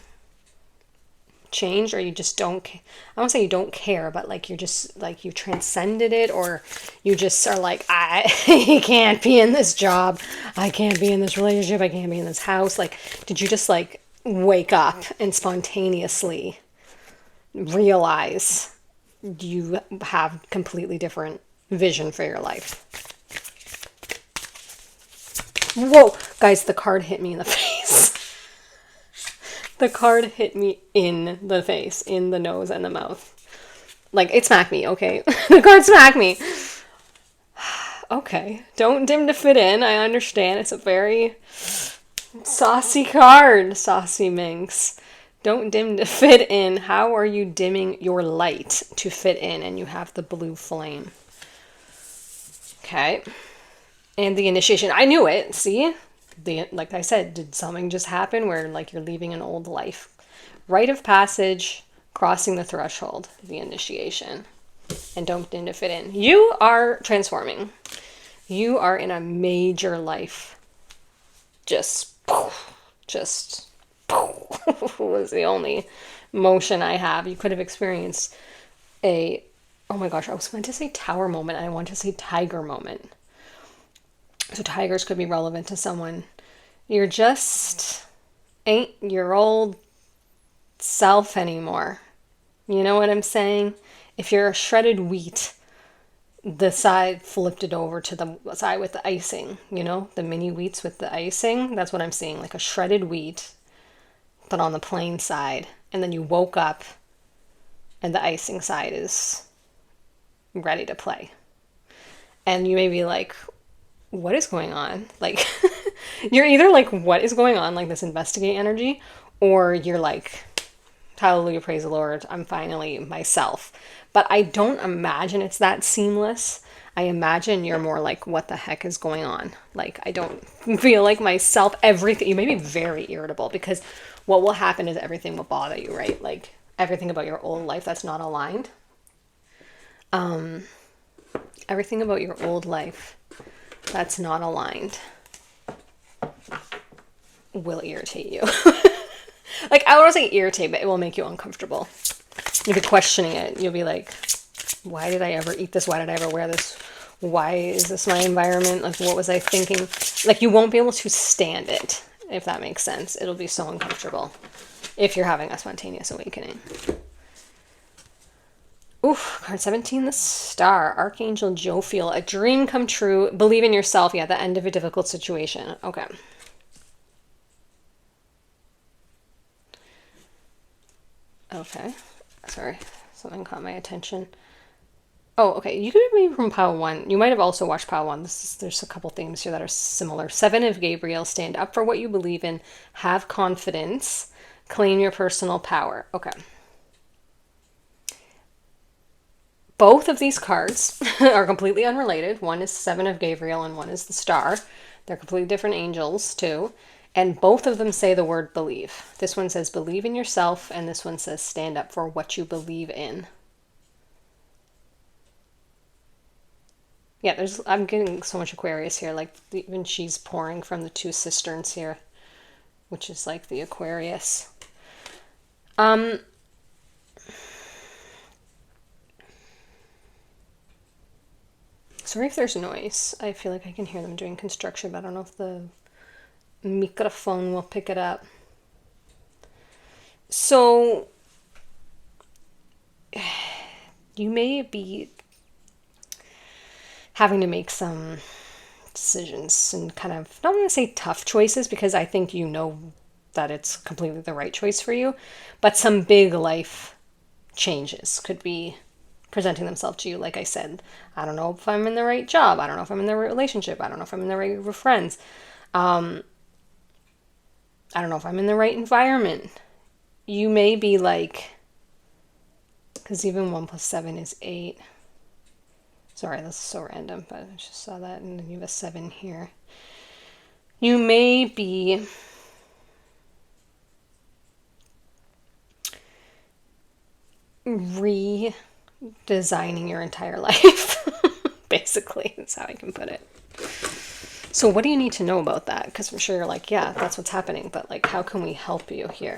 Speaker 1: changed, or you just don't I won't say you don't care, but like you're just like you transcended it, or you just are like, I can't be in this job, I can't be in this relationship, I can't be in this house. Like, did you just like wake up and spontaneously realize you have completely different vision for your life? Whoa, guys, the card hit me in the face. The card hit me in the face, in the nose and the mouth. Like, it smacked me, okay? The card smacked me. Okay, don't dim to fit in. I understand. It's a very saucy card, saucy minx. Don't dim to fit in. How are you dimming your light to fit in? And you have the blue flame. Okay. And the initiation. I knew it. See? Like I said, did something just happen where like you're leaving an old life? Rite of passage, crossing the threshold, the initiation. And don't dim to fit in. You are transforming. You are in a major life. Just was the only motion I have. You could have experienced oh my gosh, I was going to say tower moment. I want to say tiger moment. So tigers could be relevant to someone. You're just ain't your old self anymore. You know what I'm saying? If you're a shredded wheat, the side flipped it over to the side with the icing, you know, the mini wheats with the icing. That's what I'm seeing, like a shredded wheat, but on the plain side. And then you woke up and the icing side is ready to play. And you may be like, what is going on? Like, you're either like, what is going on? Like this investigate energy, or you're like, hallelujah, praise the Lord, I'm finally myself. But I don't imagine it's that seamless. I imagine you're more like, what the heck is going on? Like, I don't feel like myself. Everything, you may be very irritable because what will happen is everything will bother you, right? Like, everything about your old life that's not aligned. Everything about your old life that's not aligned will irritate you. Like, I don't want to say irritate, but it will make you uncomfortable. You'll be questioning it. You'll be like, why did I ever eat this? Why did I ever wear this? Why is this my environment? Like, what was I thinking? Like, you won't be able to stand it, if that makes sense. It'll be so uncomfortable if you're having a spontaneous awakening. Oof, card 17, the Star. Archangel Jophiel, a dream come true. Believe in yourself. Yeah, the end of a difficult situation. Okay. Okay. Sorry, something caught my attention. Oh, okay. You could be from Pile 1. You might have also watched Pile 1. There's a couple themes here that are similar. 7 of Gabriel, stand up for what you believe in. Have confidence. Claim your personal power. Okay. Both of these cards are completely unrelated. One is 7 of Gabriel and one is the Star. They're completely different angels, too. And both of them say the word believe. This one says believe in yourself, and this one says stand up for what you believe in. Yeah, I'm getting so much Aquarius here. Like, even she's pouring from the 2 cisterns here, which is like the Aquarius. Sorry if there's noise. I feel like I can hear them doing construction, but I don't know if the microphone will pick it up. So, you may be having to make some decisions and kind of, not want to say tough choices, because I think you know that it's completely the right choice for you, but some big life changes could be presenting themselves to you. Like I said, I don't know if I'm in the right job. I don't know if I'm in the right relationship. I don't know if I'm in the right group of friends. I don't know if I'm in the right environment. You may be like, because even 1 plus 7 is 8. Sorry, that's so random, but I just saw that, and then you have a 7 here. You may be redesigning your entire life. Basically, that's how I can put it. So what do you need to know about that? Because I'm sure you're like, yeah, that's what's happening, but like, how can we help you here?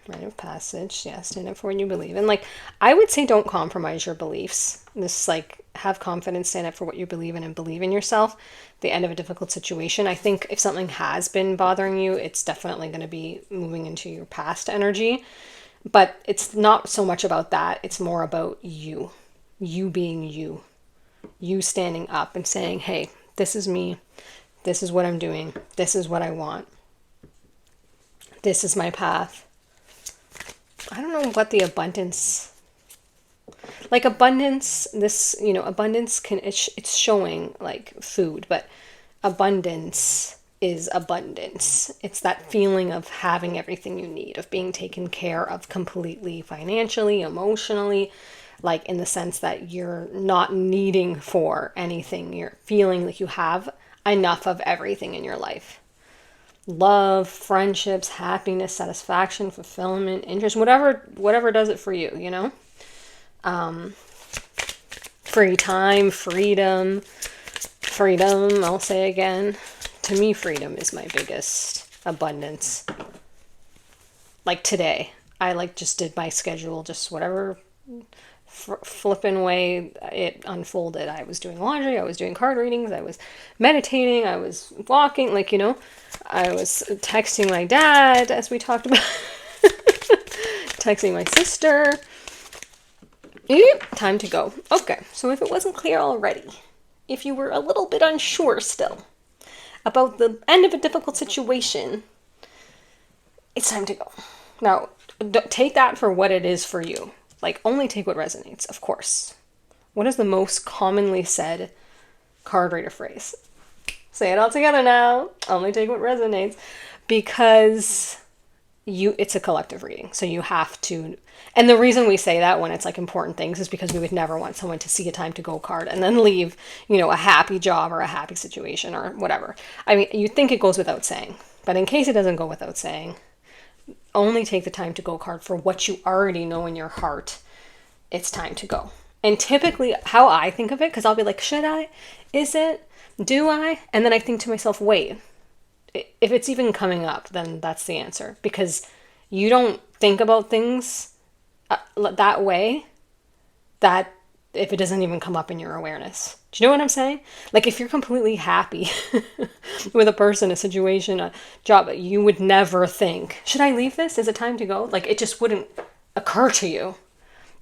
Speaker 1: Rite of passage. Yeah, stand up for what you believe in. Like, I would say don't compromise your beliefs. This, like, have confidence, stand up for what you believe in, and believe in yourself. The end of a difficult situation. I think if something has been bothering you, it's definitely going to be moving into your past energy. But it's not so much about that. It's more about you. You being you. You standing up and saying, hey, this is me. This is what I'm doing. This is what I want. This is my path. I don't know what the abundance, like abundance, this, you know, abundance can, it's showing like food, but abundance is abundance. It's that feeling of having everything you need, of being taken care of completely, financially, emotionally, like in the sense that you're not needing for anything. You're feeling like you have enough of everything in your life. Love, friendships, happiness, satisfaction, fulfillment, interest, whatever does it for you, you know? Free time, freedom, I'll say again. To me, freedom is my biggest abundance. Like today, I like just did my schedule, just whatever flipping way it unfolded. I was doing laundry, I was doing card readings, I was meditating, I was walking, like, you know, I was texting my dad, as we talked about, texting my sister. Time to go. Okay, so if it wasn't clear already, if you were a little bit unsure still about the end of a difficult situation, it's time to go. Now, take that for what it is for you. Like, only take what resonates, of course. What is the most commonly said card reader phrase? Say it all together now. Only take what resonates. Because it's a collective reading. So you have to, and the reason we say that when it's like important things is because we would never want someone to see a time to go card and then leave, a happy job or a happy situation or whatever. I mean, you think it goes without saying, but in case it doesn't go without saying, only take the time to go card for what you already know in your heart. It's time to go. And typically how I think of it, because I'll be like, should I? Is it? Do I? And then I think to myself, wait, if it's even coming up, then that's the answer. Because you don't think about things that way, that if it doesn't even come up in your awareness. Do you know what I'm saying? Like if you're completely happy with a person, a situation, a job, you would never think, should I leave this? Is it time to go? Like it just wouldn't occur to you.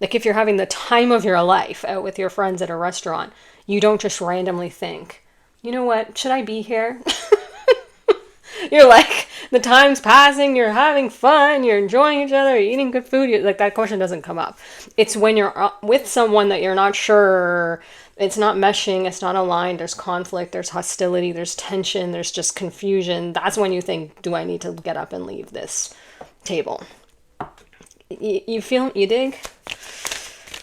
Speaker 1: Like if you're having the time of your life out with your friends at a restaurant, you don't just randomly think, you know what, should I be here? You're like, the time's passing, you're having fun, you're enjoying each other, you're eating good food. Like that question doesn't come up. It's when you're with someone that you're not sure, it's not meshing, it's not aligned, there's conflict, there's hostility, there's tension, there's just confusion. That's when you think, do I need to get up and leave this table? You dig?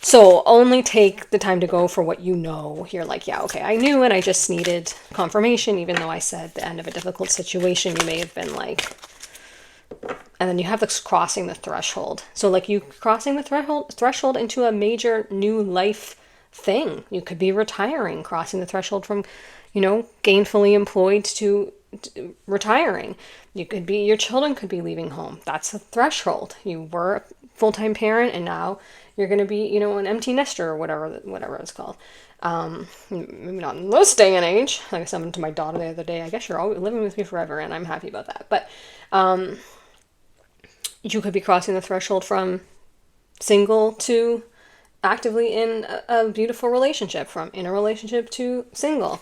Speaker 1: So only take the time to go for what you know. You're like, yeah, okay, I knew it. I just needed confirmation, even though I said the end of a difficult situation, you may have been like, and then you have this crossing the threshold. So like you crossing the threshold into a major new life thing. You could be retiring, crossing the threshold from, gainfully employed to retiring. You could be, your children could be leaving home. That's a threshold. You were a full-time parent and now you're going to be, an empty nester or whatever it's called. Maybe not in this day and age. Like I said to my daughter the other day, I guess you're always living with me forever, and I'm happy about that. But you could be crossing the threshold from single to actively in a beautiful relationship, from in a relationship to single.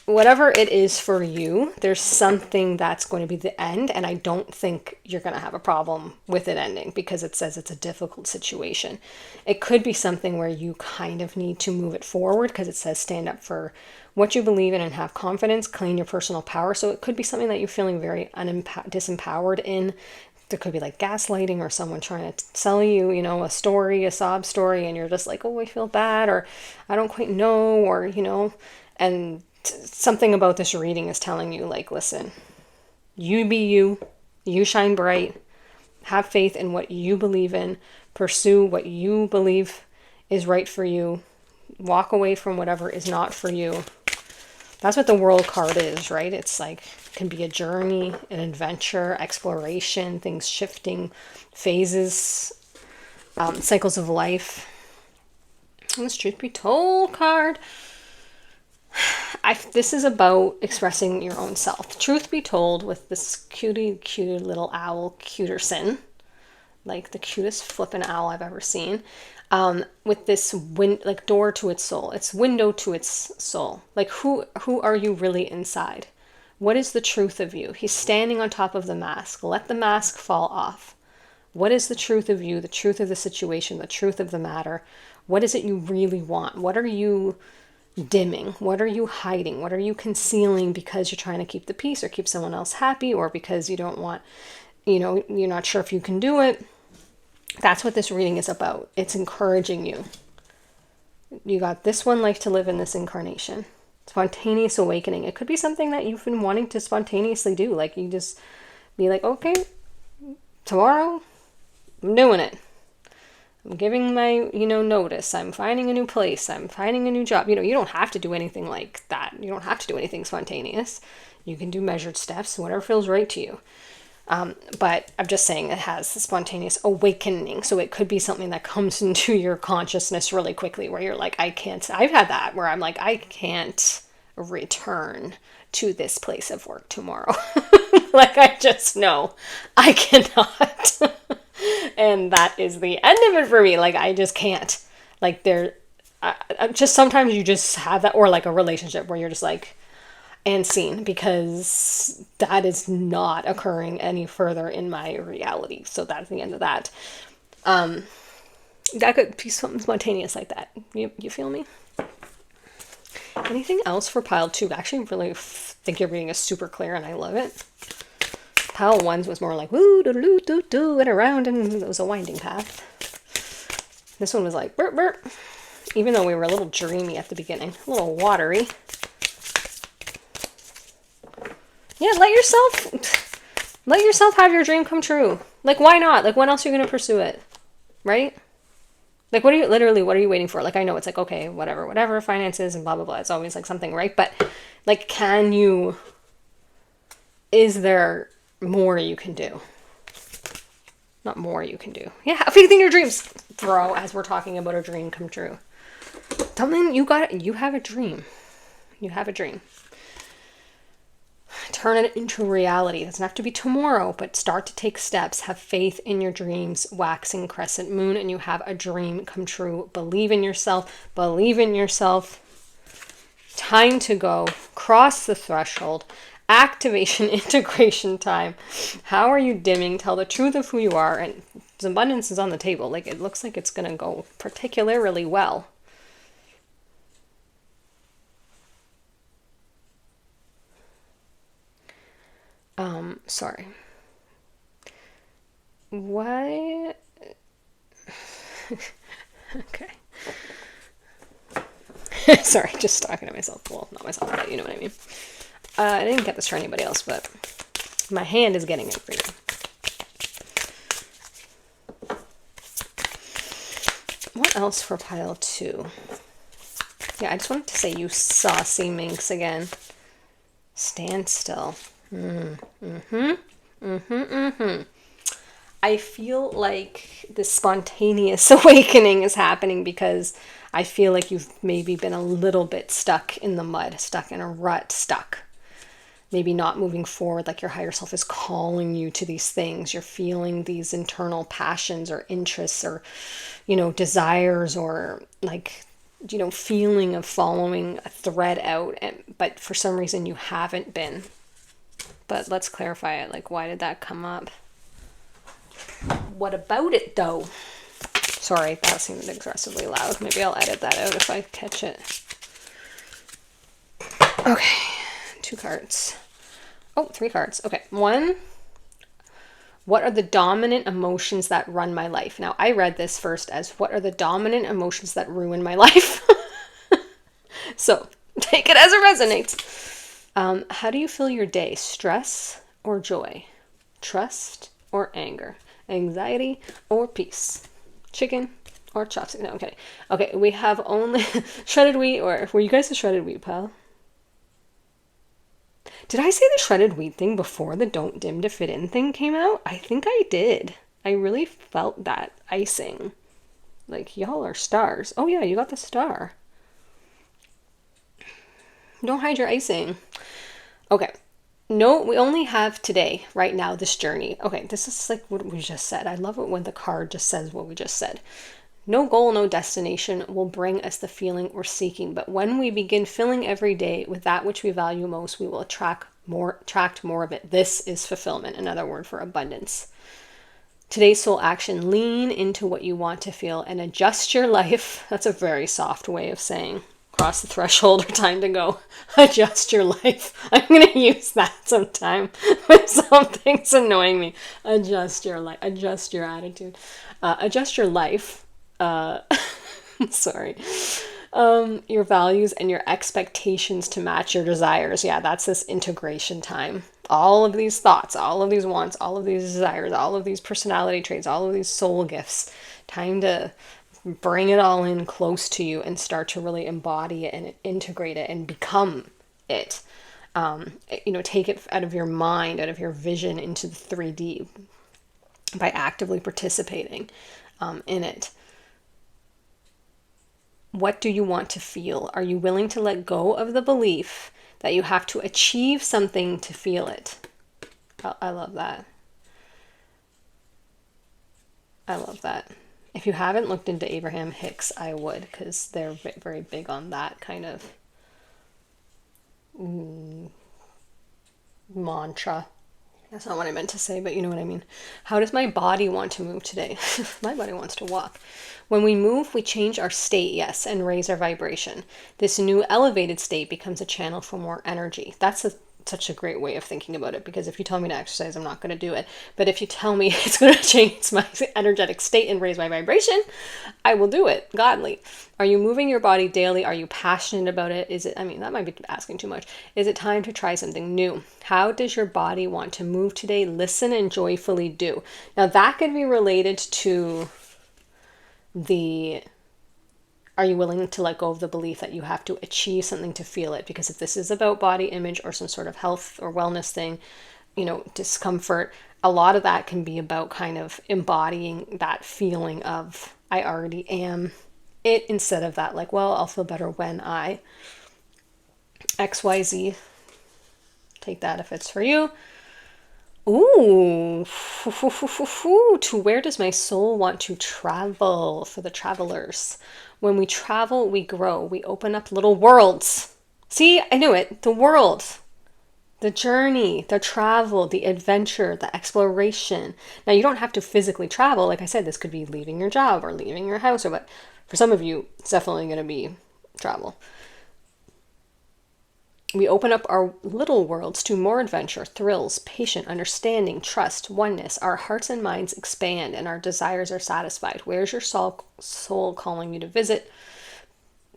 Speaker 1: Whatever it is for you, there's something that's going to be the end, and I don't think you're going to have a problem with it ending because it says it's a difficult situation. It could be something where you kind of need to move it forward because it says stand up for what you believe in and have confidence, claim your personal power. So it could be something that you're feeling very disempowered in. There could be like gaslighting or someone trying to sell you, a story, a sob story, and you're just like, oh, I feel bad, or I don't quite know, or, and something about this reading is telling you, like, listen, you be you shine bright, have faith in what you believe in, pursue what you believe is right for you, walk away from whatever is not for you. That's what the World card is, right? It's like, it can be a journey, an adventure, exploration, things shifting, phases, cycles of life. And this truth be told card, this is about expressing your own self. Truth be told, with this cutie little owl, Cuterson, like the cutest flippin' owl I've ever seen, with this door to its soul. It's window to its soul. Like who are you really inside? What is the truth of you? He's standing on top of the mask. Let the mask fall off. What is the truth of you? The truth of the situation, the truth of the matter. What is it you really want? What are you dimming? What are you hiding? What are you concealing because you're trying to keep the peace or keep someone else happy, or because you don't want, you're not sure if you can do it? That's what this reading is about. It's encouraging you. You got this one life to live in this incarnation. Spontaneous awakening. It could be something that you've been wanting to spontaneously do. Like you just be like, okay, tomorrow I'm doing it. I'm giving my, notice. I'm finding a new place. I'm finding a new job. You don't have to do anything like that. You don't have to do anything spontaneous. You can do measured steps, whatever feels right to you. But I'm just saying it has a spontaneous awakening. So it could be something that comes into your consciousness really quickly where you're like, I've had that where I'm like, I can't return to this place of work tomorrow. Like, I just know I cannot. And that is the end of it for me. Like, I just can't. Like, just sometimes you just have that, or like a relationship where you're just like, and seen, because that is not occurring any further in my reality. So that's the end of that. That could be something spontaneous like that. You feel me? Anything else for pile 2? I actually really think your reading is super clear and I love it. Pile ones was more like woo doo doo doo doo and around, and it was a winding path. This one was like burp burp. Even though we were a little dreamy at the beginning, a little watery. Yeah, let yourself have your dream come true. Like, why not? Like, when else are you going to pursue it? Right? Like, what are you waiting for? Like, I know it's like, okay, whatever, finances and blah, blah, blah. It's always like something, right? But, like, is there more you can do? Not more you can do. Yeah, have faith in your dreams, bro, as we're talking about a dream come true. You have a dream. You have a dream. Turn it into reality. It doesn't have to be tomorrow, but start to take steps. Have faith in your dreams. Waxing crescent moon, and you have a dream come true. Believe in yourself. Believe in yourself. Time to go. Cross the threshold. Activation, integration time. How are you dimming? Tell the truth of who you are, and abundance is on the table. Like, it looks like it's going to go particularly well. Sorry. What? Okay. Sorry, just talking to myself. Well, not myself, but you know what I mean. I didn't get this for anybody else, but my hand is getting it for you. What else for pile 2? Yeah, I just wanted to say you saucy minx again. Stand still. I feel like this spontaneous awakening is happening because I feel like you've maybe been a little bit stuck in the mud, stuck in a rut, maybe not moving forward, like your higher self is calling you to these things. You're feeling these internal passions or interests or, desires or like, feeling of following a thread out. But for some reason you haven't been. But let's clarify it. Like, why did that come up? What about it, though? Sorry, that seemed aggressively loud. Maybe I'll edit that out if I catch it. Okay, 2 cards. Oh, 3 cards. Okay, 1. What are the dominant emotions that run my life? Now, I read this first as, what are the dominant emotions that ruin my life? So, take it as it resonates. How do you fill your day? Stress or joy? Trust or anger? Anxiety or peace? Chicken or chopstick? No, okay. Okay, we have only shredded wheat, or were you guys a shredded wheat pal? Did I say the shredded wheat thing before the don't dim to fit in thing came out? I think I did. I really felt that icing. Like, y'all are stars. Oh yeah, you got the star. Don't hide your icing. Okay. No, we only have today, right now, this journey. Okay, this is like what we just said. I love it when the card just says what we just said. No goal, no destination will bring us the feeling we're seeking. But when we begin filling every day with that which we value most, we will attract more of it. This is fulfillment, another word for abundance. Today's soul action, lean into what you want to feel and adjust your life. That's a very soft way of saying cross the threshold or time to go. Adjust your life. I'm going to use that sometime when something's annoying me. Adjust your life. Adjust your attitude. Adjust your life. Sorry. Your values and your expectations to match your desires. Yeah, that's this integration time. All of these thoughts, all of these wants, all of these desires, all of these personality traits, all of these soul gifts. Time to bring it all in close to you and start to really embody it and integrate it and become it. Take it out of your mind, out of your vision into the 3D by actively participating in it. What do you want to feel? Are you willing to let go of the belief that you have to achieve something to feel it? I love that. I love that. If you haven't looked into Abraham Hicks, I would, because they're very big on that kind of mantra. That's not what I meant to say, but you know what I mean. How does my body want to move today? My body wants to walk. When we move, we change our state, yes, and raise our vibration. This new elevated state becomes a channel for more energy. That's a such a great way of thinking about it, because if you tell me to exercise, I'm not going to do it. But if you tell me it's going to change my energetic state and raise my vibration, I will do it gladly. Are you moving your body daily? Are you passionate about it? Is it, I mean, that might be asking too much. Is it time to try something new? How does your body want to move today? Listen and joyfully do. Now that could be related to the, are you willing to let go of the belief that you have to achieve something to feel it? Because if this is about body image or some sort of health or wellness thing, discomfort, a lot of that can be about kind of embodying that feeling of I already am it, instead of that like, well, I'll feel better when I XYZ. Take that if it's for you. Ooh, to where does my soul want to travel? For the travelers. When we travel, we grow. We open up little worlds. See, I knew it. The world. The journey, the travel, the adventure, the exploration. Now, you don't have to physically travel. Like I said, this could be leaving your job or leaving your house, or what. For some of you, it's definitely going to be travel. We open up our little worlds to more adventure, thrills, patience, understanding, trust, oneness. Our hearts and minds expand and our desires are satisfied. Where's your soul calling you to visit?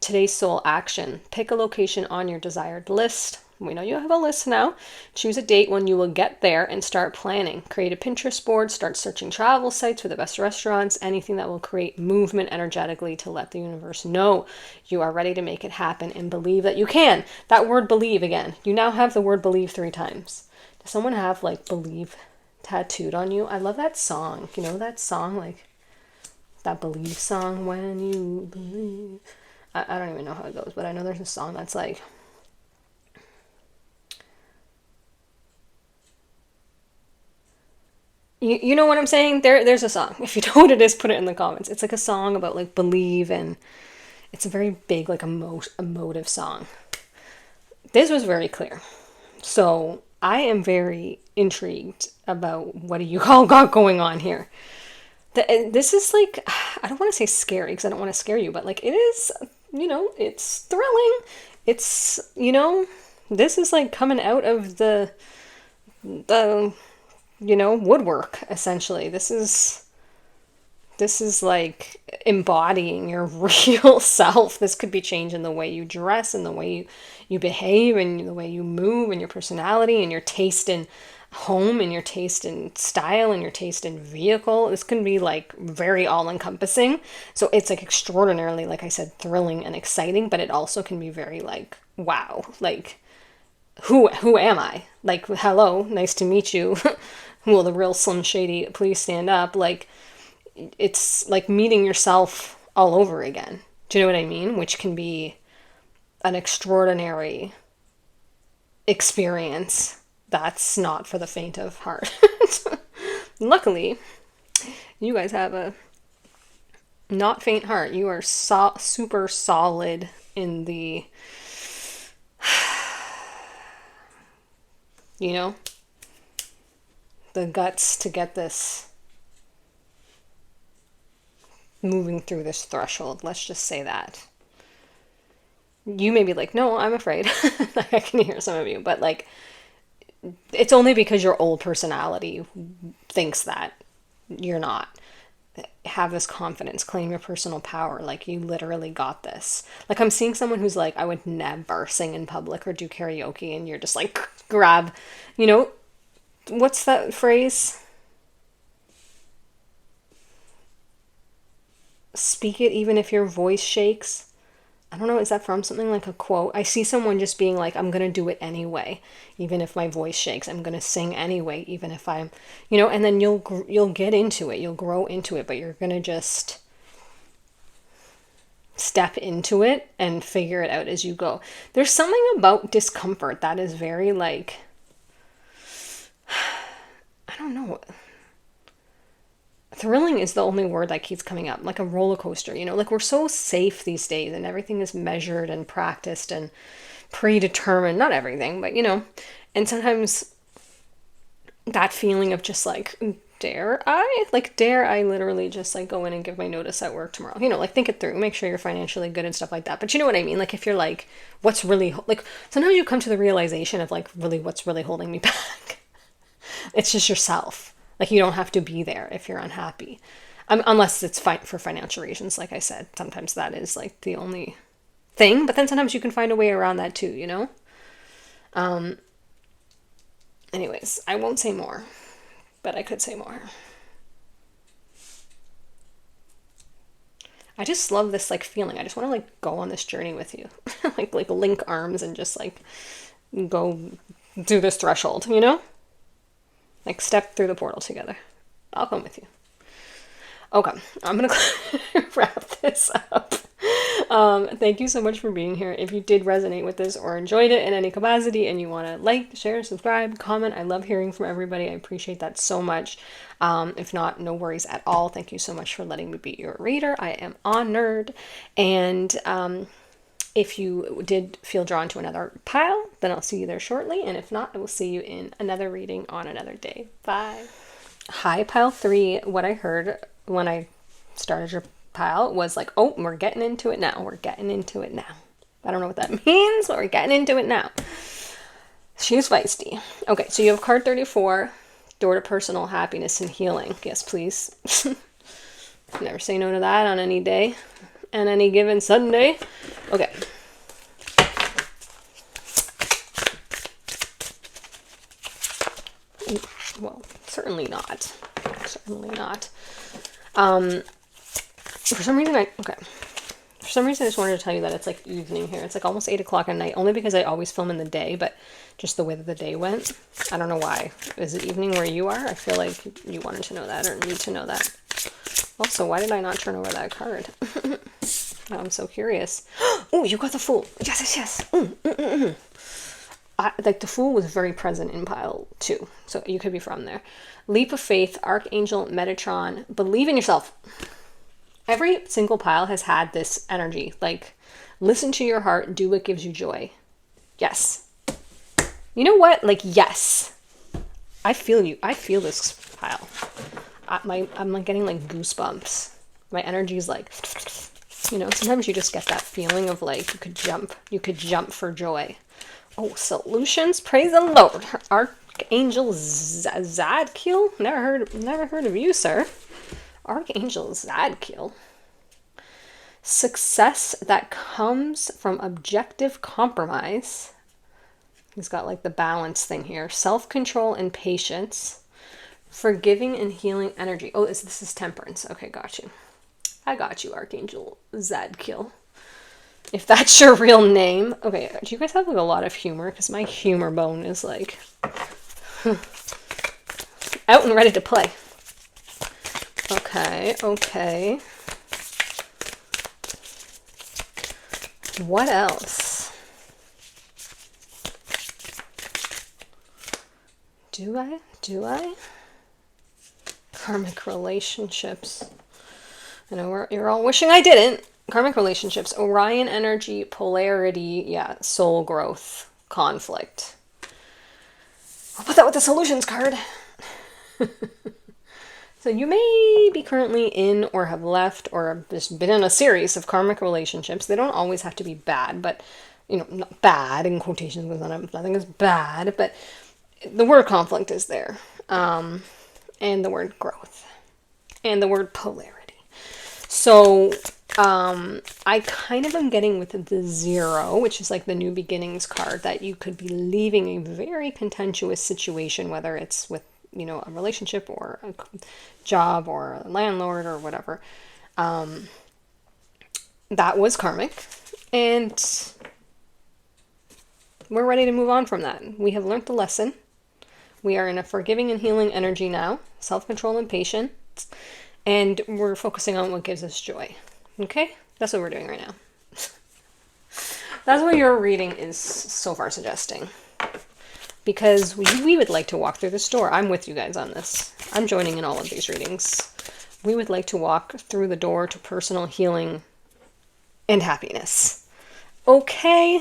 Speaker 1: Today's soul action. Pick a location on your desired list. We know you have a list now. Choose a date when you will get there and start planning. Create a Pinterest board. Start searching travel sites for the best restaurants. Anything that will create movement energetically to let the universe know you are ready to make it happen, and believe that you can. That word believe again. You now have the word believe 3 times. Does someone have like believe tattooed on you? I love that song. You know that song, like that believe song, when you believe. I don't even know how it goes, but I know there's a song that's like, you know what I'm saying? There's a song. If you know what it is, put it in the comments. It's like a song about like believe, and it's a very big like emotive song. This was very clear. So I am very intrigued about what do you all got going on here. This is like, I don't want to say scary because I don't want to scare you, but like it is, it's thrilling. It's, this is like coming out of the woodwork, essentially. This is like embodying your real self. This could be changing the way you dress and the way you behave and the way you move and your personality and your taste in home and your taste in style and your taste in vehicle. This can be like very all-encompassing. So it's like extraordinarily, like I said, thrilling and exciting, but it also can be very like, wow, like who am I? Like, hello, nice to meet you. Will the real Slim Shady please stand up? Like, it's like meeting yourself all over again. Do you know what I mean? Which can be an extraordinary experience. That's not for the faint of heart. Luckily, you guys have a not faint heart. You are super solid in the, the guts to get this moving through this threshold. Let's just say that. You may be like, no, I'm afraid. I can hear some of you, but like, it's only because your old personality thinks that you're not. Have this confidence, claim your personal power. Like, you literally got this. Like, I'm seeing someone who's like, I would never sing in public or do karaoke, and you're just like, grab, what's that phrase? Speak it even if your voice shakes. I don't know, is that from something like a quote? I see someone just being like, I'm going to do it anyway, even if my voice shakes. I'm going to sing anyway, even if I'm, and then you'll get into it. You'll grow into it, but you're going to just step into it and figure it out as you go. There's something about discomfort that is very like, I don't know. Thrilling is the only word that keeps coming up, like a roller coaster, like we're so safe these days and everything is measured and practiced and predetermined, not everything, but and sometimes that feeling of just like dare I? Like, dare I literally just like go in and give my notice at work tomorrow? You know, like think it through, make sure you're financially good and stuff like that. But you know what I mean? Like, if you're like, what's really, like, sometimes you come to the realization of like, really, what's really holding me back? It's just yourself. Like, you don't have to be there if you're unhappy. Unless it's for financial reasons, like I said. Sometimes that is like the only thing. But then sometimes you can find a way around that too, you know? Anyways, I won't say more, but I could say more. I just love this like feeling. I just want to like go on this journey with you. like link arms and just like go do this threshold, you know? Like step through the portal together. I'll come with you. Okay, I'm gonna wrap this up. Thank you so much for being here. If you did resonate with this or enjoyed it in any capacity and you want to like, share, subscribe, comment, I love hearing from everybody. I appreciate that so much. If not, no worries at all. Thank you so much for letting me be your reader. I am honored. And if you did feel drawn to another pile, then I'll see you there shortly. And if not, I will see you in another reading on another day. Bye. Hi, pile 3. What I heard when I started your pile was like, oh, we're getting into it now. We're getting into it now. I don't know what that means, but we're getting into it now. She's feisty. Okay, so you have card 34, door to personal happiness and healing. Yes, please. Never say no to that on any day and any given Sunday. Okay. Well, certainly not. Certainly not. For some reason, I just wanted to tell you that it's like evening here. It's like almost 8 o'clock at night, only because I always film in the day, but just the way that the day went. I don't know why. Is it evening where you are? I feel like you wanted to know that or need to know that. Also, why did I not turn over that card? I'm so curious. Oh, you got the Fool. Yes, yes, yes. Like the Fool was very present in pile 2, so you could be from there. Leap of Faith, Archangel Metatron, believe in yourself. Every single pile has had this energy, like listen to your heart, do what gives you joy. Yes. You know what? Like, yes. I feel you. I feel this pile. I'm like getting like goosebumps. My energy is like, you know, sometimes you just get that feeling of like you could jump for joy. Oh, solutions, praise the Lord. Archangel Zadkiel? Never heard of you, sir. Archangel Zadkiel. Success that comes from objective compromise. He's got like the balance thing here. Self-control and patience. Forgiving and healing energy. Oh, this is temperance. Okay, got you. I got you, Archangel Zadkiel. If that's your real name. Okay, do you guys have like a lot of humor? Because my humor bone is like out and ready to play. Okay. What else? Do I? Karmic relationships. I know you're all wishing I didn't. Karmic relationships, Orion energy, polarity, yeah, soul growth, conflict. I'll put that with the solutions card. So you may be currently in or have left or have just been in a series of karmic relationships. They don't always have to be bad, but, you know, not bad in quotations because nothing is bad, but the word conflict is there. And the word growth. And the word polarity. So I kind of am getting with the 0, which is like the new beginnings card, that you could be leaving a very contentious situation, whether it's with, you know, a relationship or a job or a landlord or whatever. That was karmic, and we're ready to move on from that. We have learned the lesson. We are in a forgiving and healing energy now, self-control and patience, and we're focusing on what gives us joy. Okay? That's what we're doing right now. That's what your reading is so far suggesting. Because we would like to walk through this door. I'm with you guys on this. I'm joining in all of these readings. We would like to walk through the door to personal healing and happiness. Okay?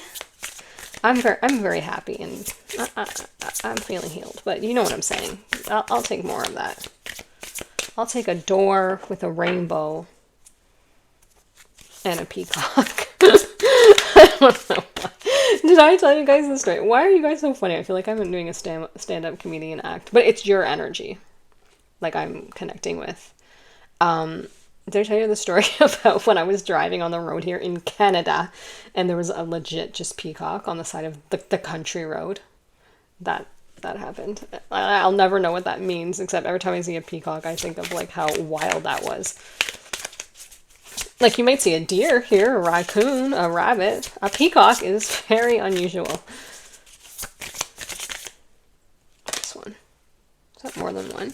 Speaker 1: I'm very happy and I'm feeling healed. But you know what I'm saying. I'll take more of that. I'll take a door with a rainbow and a peacock. I don't know why. Did I tell you guys this story? Why are you guys so funny? I feel like I've been doing a stand-up comedian act, but it's your energy, like I'm connecting with. Did I tell you the story about when I was driving on the road here in Canada and there was a legit just peacock on the side of the country road? That happened. I'll never know what that means, except every time I see a peacock, I think of like how wild that was. Like you might see a deer here, a raccoon, a rabbit. A peacock is very unusual. This one. Is that more than one?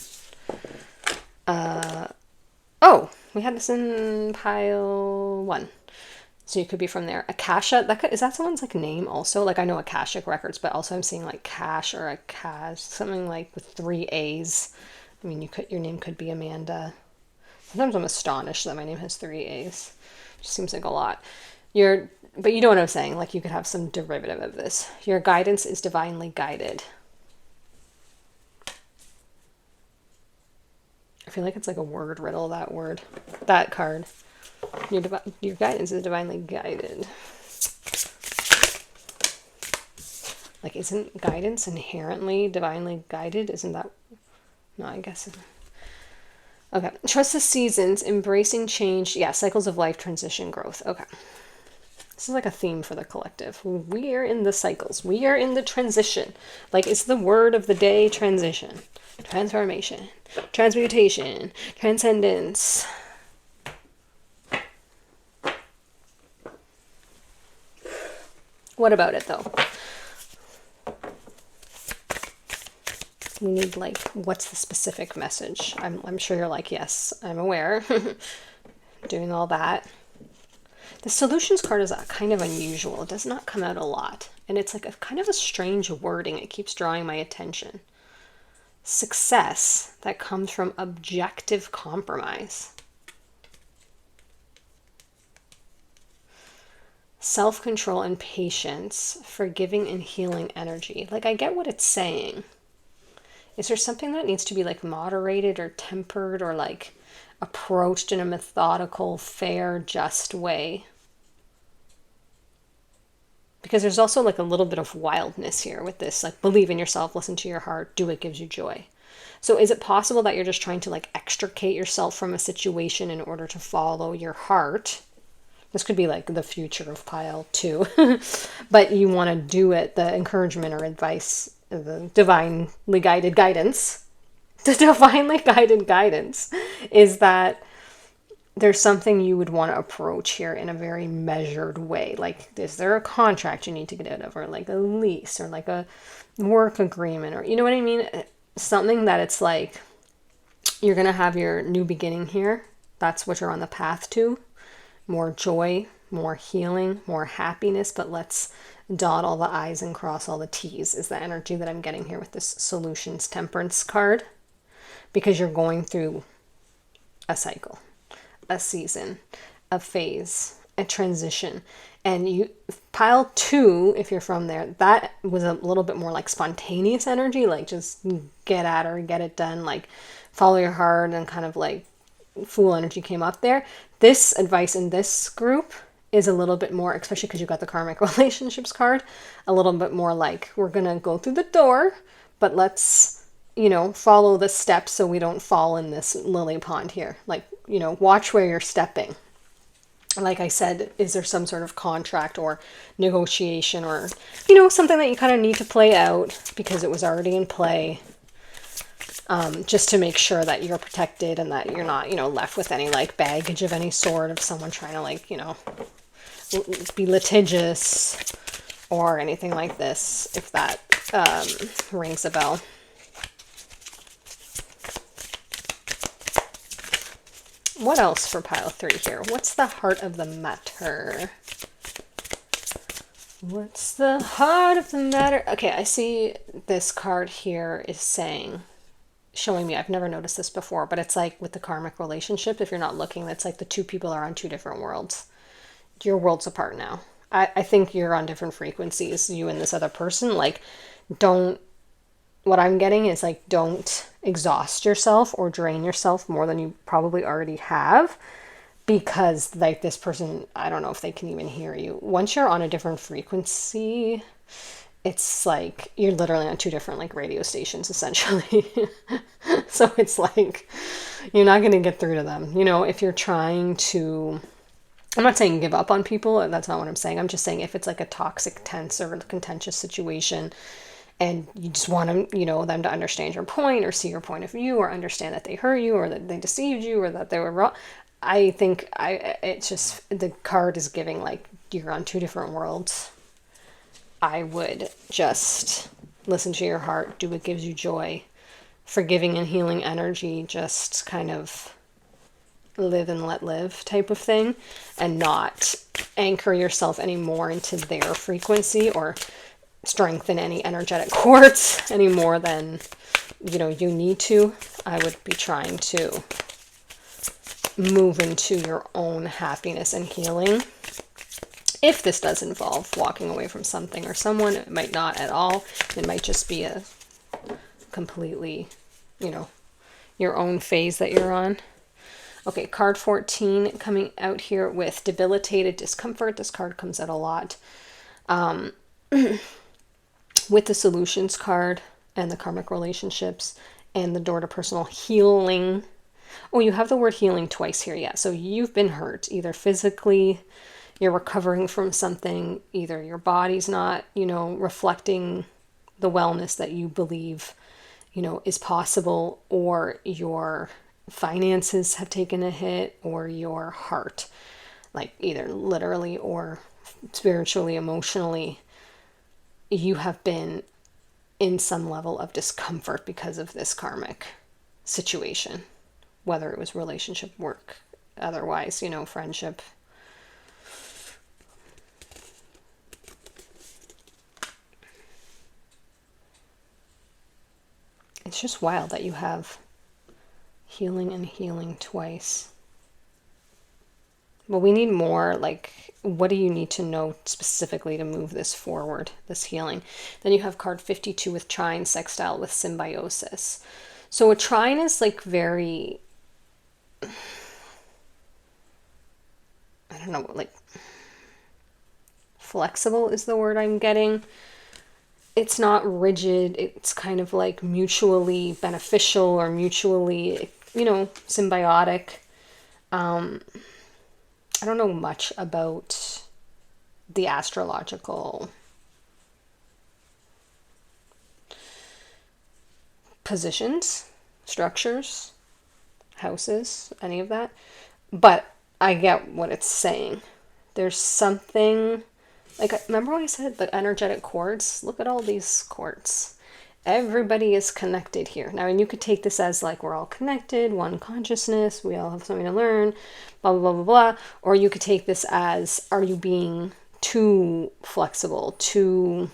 Speaker 1: Oh, we had this in pile 1. So you could be from there. Akasha, is that someone's like name also? Like I know Akashic Records, but also I'm seeing like Cash or Akash, something like with 3 A's. I mean, your name could be Amanda. Sometimes I'm astonished that my name has 3 A's. It just seems like a lot. But you know what I'm saying? Like you could have some derivative of this. Your guidance is divinely guided. I feel like it's like a word riddle, that card. Your guidance is divinely guided. Like, isn't guidance inherently divinely guided? Isn't that... No, I guess... Okay. Trust the seasons, embracing change. Yeah, cycles of life, transition, growth. Okay. This is like a theme for the collective. We are in the cycles. We are in the transition. Like, it's the word of the day, transition. Transformation. Transmutation. Transcendence. What about it, though? We need, like, what's the specific message? I'm sure you're like, yes, I'm aware. Doing all that. The solutions card is kind of unusual. It does not come out a lot. And it's like a kind of a strange wording. It keeps drawing my attention. Success that comes from objective compromise. Self-control and patience, forgiving and healing energy. Like, I get what it's saying. Is there something that needs to be like moderated or tempered or like approached in a methodical, fair, just way? Because there's also like a little bit of wildness here with this, like believe in yourself, listen to your heart, do what gives you joy. So is it possible that you're just trying to like extricate yourself from a situation in order to follow your heart? This could be like the future of pile 2, but you want to do it, the encouragement or advice, the divinely guided guidance. The divinely guided guidance is that there's something you would want to approach here in a very measured way. Like, is there a contract you need to get out of, or like a lease, or like a work agreement, or you know what I mean? Something that it's like, you're going to have your new beginning here. That's what you're on the path to. More joy, more healing, more happiness, but let's dot all the I's and cross all the T's is the energy that I'm getting here with this Solutions Temperance card. Because you're going through a cycle, a season, a phase, a transition. And pile 2, if you're from there, that was a little bit more like spontaneous energy, like just get at her, get it done, like follow your heart, and kind of like Fool energy came up there. This advice in this group is a little bit more, especially because you got the karmic relationships card, a little bit more like, we're going to go through the door, but let's, follow the steps so we don't fall in this lily pond here. Like, watch where you're stepping. Like I said, is there some sort of contract or negotiation or, something that you kind of need to play out because it was already in play. Just to make sure that you're protected and that you're not, left with any like baggage of any sort of someone trying to like, be litigious or anything like this, if that rings a bell. What else for pile 3 here? What's the heart of the matter? What's the heart of the matter? Okay, I see this card here is showing me, I've never noticed this before, but it's like with the karmic relationship, if you're not looking, it's like the 2 people are on 2 different worlds. Your world's apart now. I think you're on different frequencies, you and this other person. Like, don't what I'm getting is like, don't exhaust yourself or drain yourself more than you probably already have, because like this person, I don't know if they can even hear you. Once you're on a different frequency, it's like you're literally on two different like radio stations essentially. So it's like you're not going to get through to them. You know, if you're trying to, I'm not saying give up on people, that's not what I'm saying. I'm just saying if it's like a toxic, tense, or contentious situation, and you just want them, you know, them to understand your point or see your point of view or understand that they hurt you or that they deceived you or that they were wrong. I think it's just, the card is giving like you're on two different worlds. I would just listen to your heart, do what gives you joy, forgiving and healing energy, just kind of live and let live type of thing, and not anchor yourself anymore into their frequency or strengthen any energetic cords any more than, you know, you need to. I would be trying to move into your own happiness and healing. If this does involve walking away from something or someone, it might not at all. It might just be a completely, you know, your own phase that you're on. Okay, card 14 coming out here with debilitated discomfort. This card comes out a lot. With the solutions card and the karmic relationships and the door to personal healing. Oh, you have the word healing twice here. Yeah, so you've been hurt, either physically, you're recovering from something, either your body's not, you know, reflecting the wellness that you believe, you know, is possible, or your finances have taken a hit, or your heart, like either literally or spiritually, emotionally, you have been in some level of discomfort because of this karmic situation, whether it was relationship, work, otherwise, you know, friendship. It's just wild that you have healing and healing twice. But we need more, like, what do you need to know specifically to move this forward, this healing? Then you have card 52 with trine sextile with symbiosis. So a trine is like very, I don't know, like flexible is the word I'm getting. It's not rigid. It's kind of like mutually beneficial or mutually, you know, symbiotic. I don't know much about the astrological positions, structures, houses, any of that. But I get what it's saying. There's something, like, remember when I said the energetic cords? Look at all these cords. Everybody is connected here. Now, and you could take this as like we're all connected, one consciousness, we all have something to learn, blah, blah, blah, blah, blah. Or you could take this as, are you being too flexible, too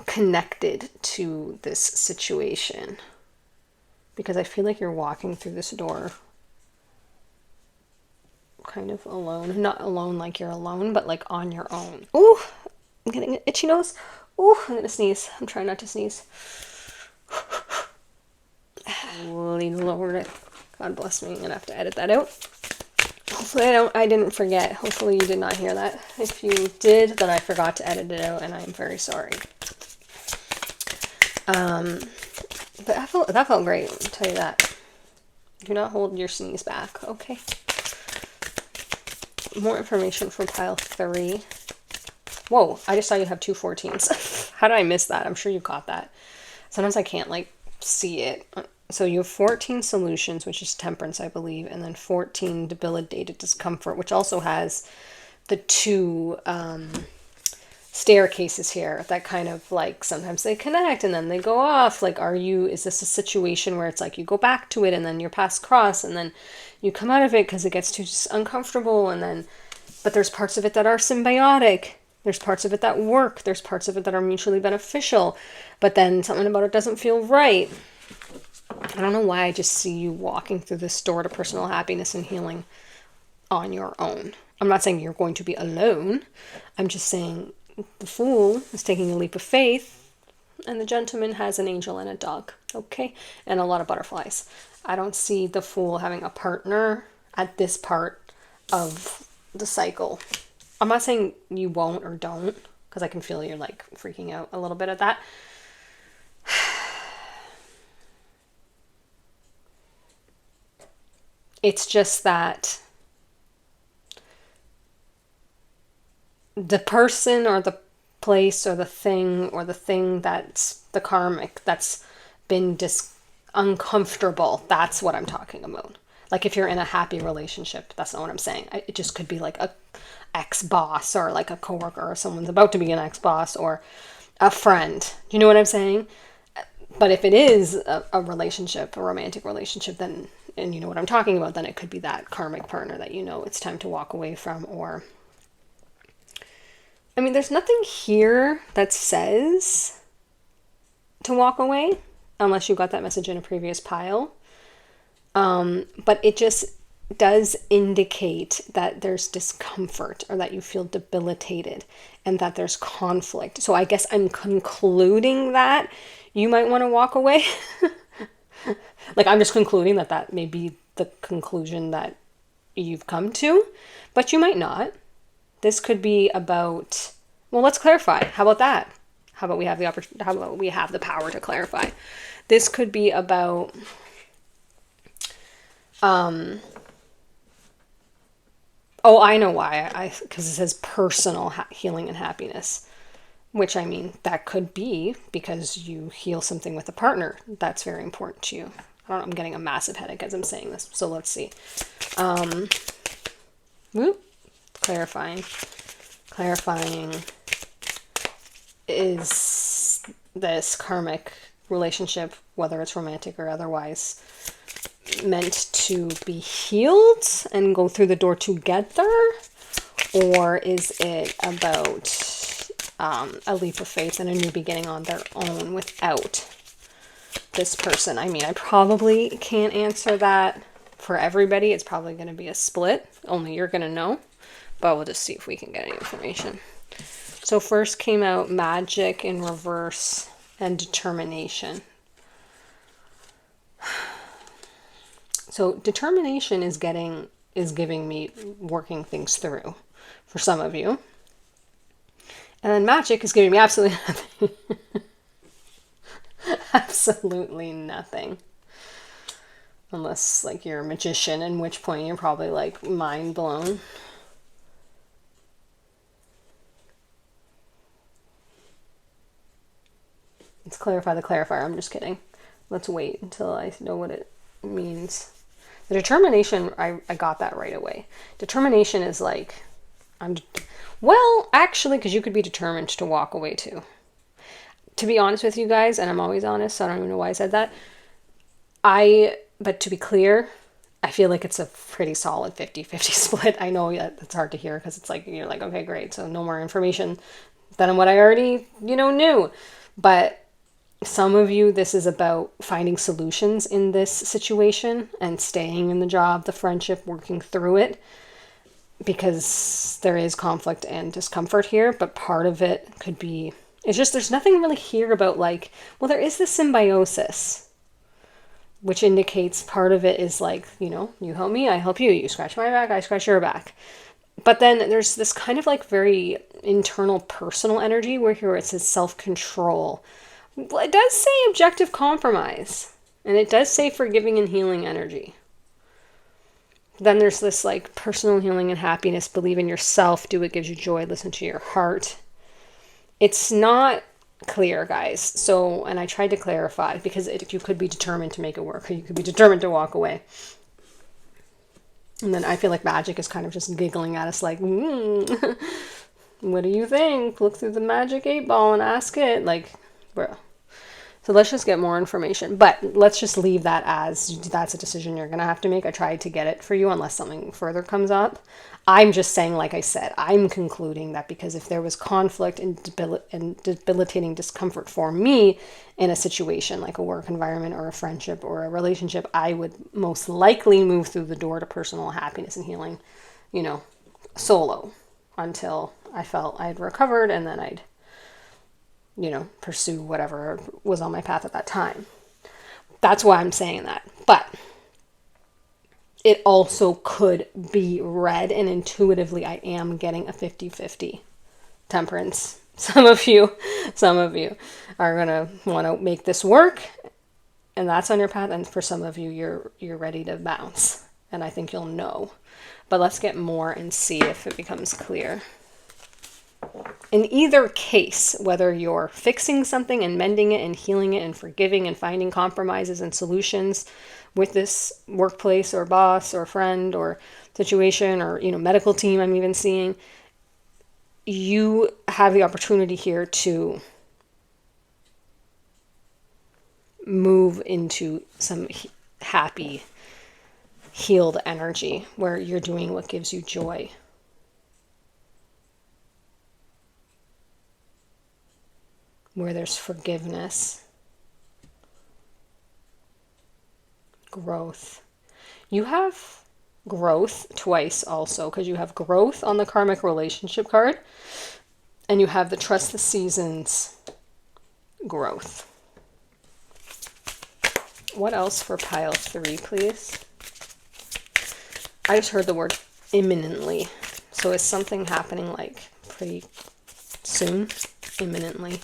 Speaker 1: connected to this situation? Because I feel like you're walking through this door kind of alone. Not alone like you're alone, but like on your own. Ooh, I'm getting an itchy nose. Ooh, I'm gonna sneeze. I'm trying not to sneeze. Holy Lord. God bless me. I'm gonna have to edit that out. Hopefully I didn't forget. Hopefully you did not hear that. If you did, then I forgot to edit it out, and I'm very sorry. But that felt great, I'll tell you that. Do not hold your sneeze back, okay? More information from pile 3. Whoa, I just saw you have 2 14s. How did I miss that? I'm sure you caught that. Sometimes I can't, like, see it. So you have 14 solutions, which is temperance, I believe, and then 14 debilitated discomfort, which also has the 2 staircases here that kind of, like, sometimes they connect and then they go off. Like, is this a situation where it's like you go back to it and then your paths cross and then you come out of it because it gets too uncomfortable, and then, but there's parts of it that are symbiotic. There's parts of it that work. There's parts of it that are mutually beneficial, but then something about it doesn't feel right. I don't know why I just see you walking through this door to personal happiness and healing on your own. I'm not saying you're going to be alone. I'm just saying the Fool is taking a leap of faith, And the gentleman has an angel and a dog, okay? And a lot of butterflies. I don't see the Fool having a partner at this part of the cycle. I'm not saying you won't or don't, because I can feel you're like freaking out a little bit at that. It's just that the person or the place or the thing that's the karmic that's been uncomfortable, that's what I'm talking about. Like if you're in a happy relationship, that's not what I'm saying. It just could be like a ex-boss or like a coworker, or someone's about to be an ex-boss, or a friend. Do you know what I'm saying? But if it is a relationship, a romantic relationship, then, and you know what I'm talking about, then it could be that karmic partner that you know it's time to walk away from. Or, I mean, there's nothing here that says to walk away, unless you got that message in a previous pile. But it just does indicate that there's discomfort, or that you feel debilitated, and that there's conflict. So I guess I'm concluding that you might want to walk away. Like, I'm just concluding that that may be the conclusion that you've come to, but you might not. This could be about, well, let's clarify. How about that? How about we have how about we have the power to clarify? This could be about oh, I know why. Because it says personal healing and happiness, which, I mean, that could be because you heal something with a partner that's very important to you. I don't know, I'm getting a massive headache as I'm saying this, so let's see. Clarifying is this karmic relationship, whether it's romantic or otherwise, meant to be healed and go through the door together? Or is it about a leap of faith and a new beginning on their own without this person? I mean, I probably can't answer that for everybody. It's probably going to be a split. Only you're going to know. But we'll just see if we can get any information. So first came out Magic in reverse and Determination. So determination is giving me working things through for some of you. And then Magic is giving me absolutely nothing. Absolutely nothing. Unless like you're a magician, in which point you're probably like mind blown. Let's clarify the clarifier. I'm just kidding. Let's wait until I know what it means. The determination, I got that right away. Determination is like, well, actually, because you could be determined to walk away too. To be honest with you guys, and I'm always honest, so I don't even know why I said that. But to be clear, I feel like it's a pretty solid 50-50 split. I know that's hard to hear because it's like, you're like, okay, great. So no more information than what I already, knew. But some of you, this is about finding solutions in this situation and staying in the job, the friendship, working through it, because there is conflict and discomfort here. But part of it could be, it's just, there's nothing really here about like, well, there is this symbiosis, which indicates part of it is like, you help me, I help you. You scratch my back, I scratch your back. But then there's this kind of like very internal personal energy where here it says self-control. Well, it does say objective compromise, and it does say forgiving and healing energy. Then there's this like personal healing and happiness, believe in yourself, do what gives you joy, listen to your heart. It's not clear, guys. So, and I tried to clarify, because you could be determined to make it work, or you could be determined to walk away. And then I feel like Magic is kind of just giggling at us like, what do you think? Look through the magic 8-ball and ask it. Like, bro. So let's just get more information. But let's just leave that as that's a decision you're going to have to make. I tried to get it for you unless something further comes up. I'm just saying, like I said, I'm concluding that because if there was conflict and debilitating discomfort for me in a situation like a work environment or a friendship or a relationship, I would most likely move through the door to personal happiness and healing, solo until I felt I had recovered, and then I'd pursue whatever was on my path at that time. That's why I'm saying that. But it also could be read, and intuitively I am getting a 50-50 temperance. Some of you are going to want to make this work, and that's on your path. And for some of you, you're ready to bounce, and I think you'll know. But let's get more and see if it becomes clear. In either case, whether you're fixing something and mending it and healing it and forgiving and finding compromises and solutions with this workplace or boss or friend or situation or, medical team I'm even seeing, you have the opportunity here to move into some happy, healed energy where you're doing what gives you joy. Where there's forgiveness, growth. You have growth twice also, because you have growth on the karmic relationship card, and you have the trust the seasons growth. What else for pile 3, please? I just heard the word imminently. So is something happening like pretty soon? Imminently.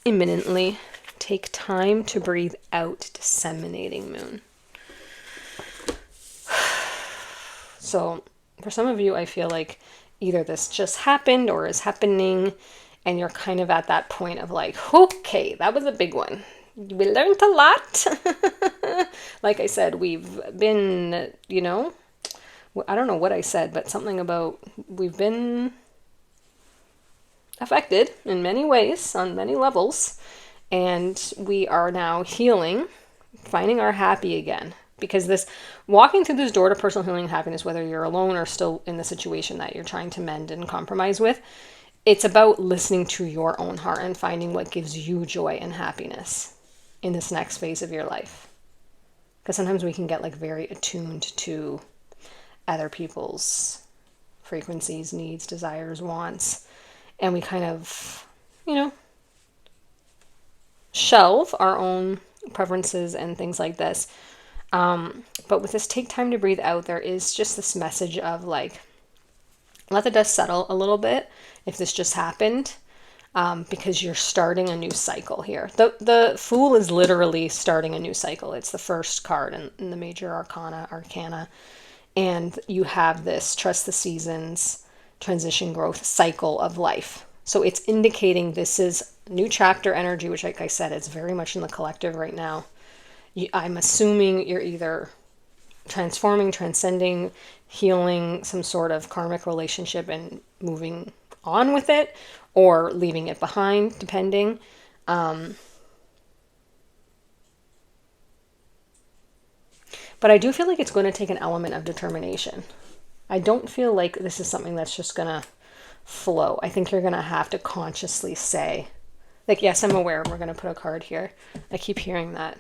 Speaker 1: Imminently. Take time to breathe out, disseminating moon. So for some of you, I feel like either this just happened or is happening, and you're kind of at that point of like, okay, that was a big one. We learned a lot. Like I said, we've been, I don't know what I said, but something about we've been affected in many ways, on many levels, and we are now healing, finding our happy again. Because this, walking through this door to personal healing and happiness, whether you're alone or still in the situation that you're trying to mend and compromise with, it's about listening to your own heart and finding what gives you joy and happiness in this next phase of your life. Because sometimes we can get like very attuned to other people's frequencies, needs, desires, wants, and we kind of, shelve our own preferences and things like this. But with this take time to breathe out, there is just this message of like, let the dust settle a little bit if this just happened, because you're starting a new cycle here. The Fool is literally starting a new cycle. It's the first card in the major arcana. And you have this trust the seasons, transition, growth cycle of life. So it's indicating this is new chapter energy, which, like I said, it's very much in the collective right now. I'm assuming you're either transforming, transcending, healing some sort of karmic relationship and moving on with it, or leaving it behind, depending. But I do feel like it's going to take an element of determination. I don't feel like this is something that's just going to flow. I think you're going to have to consciously say, like, yes, I'm aware we're going to put a card here. I keep hearing that.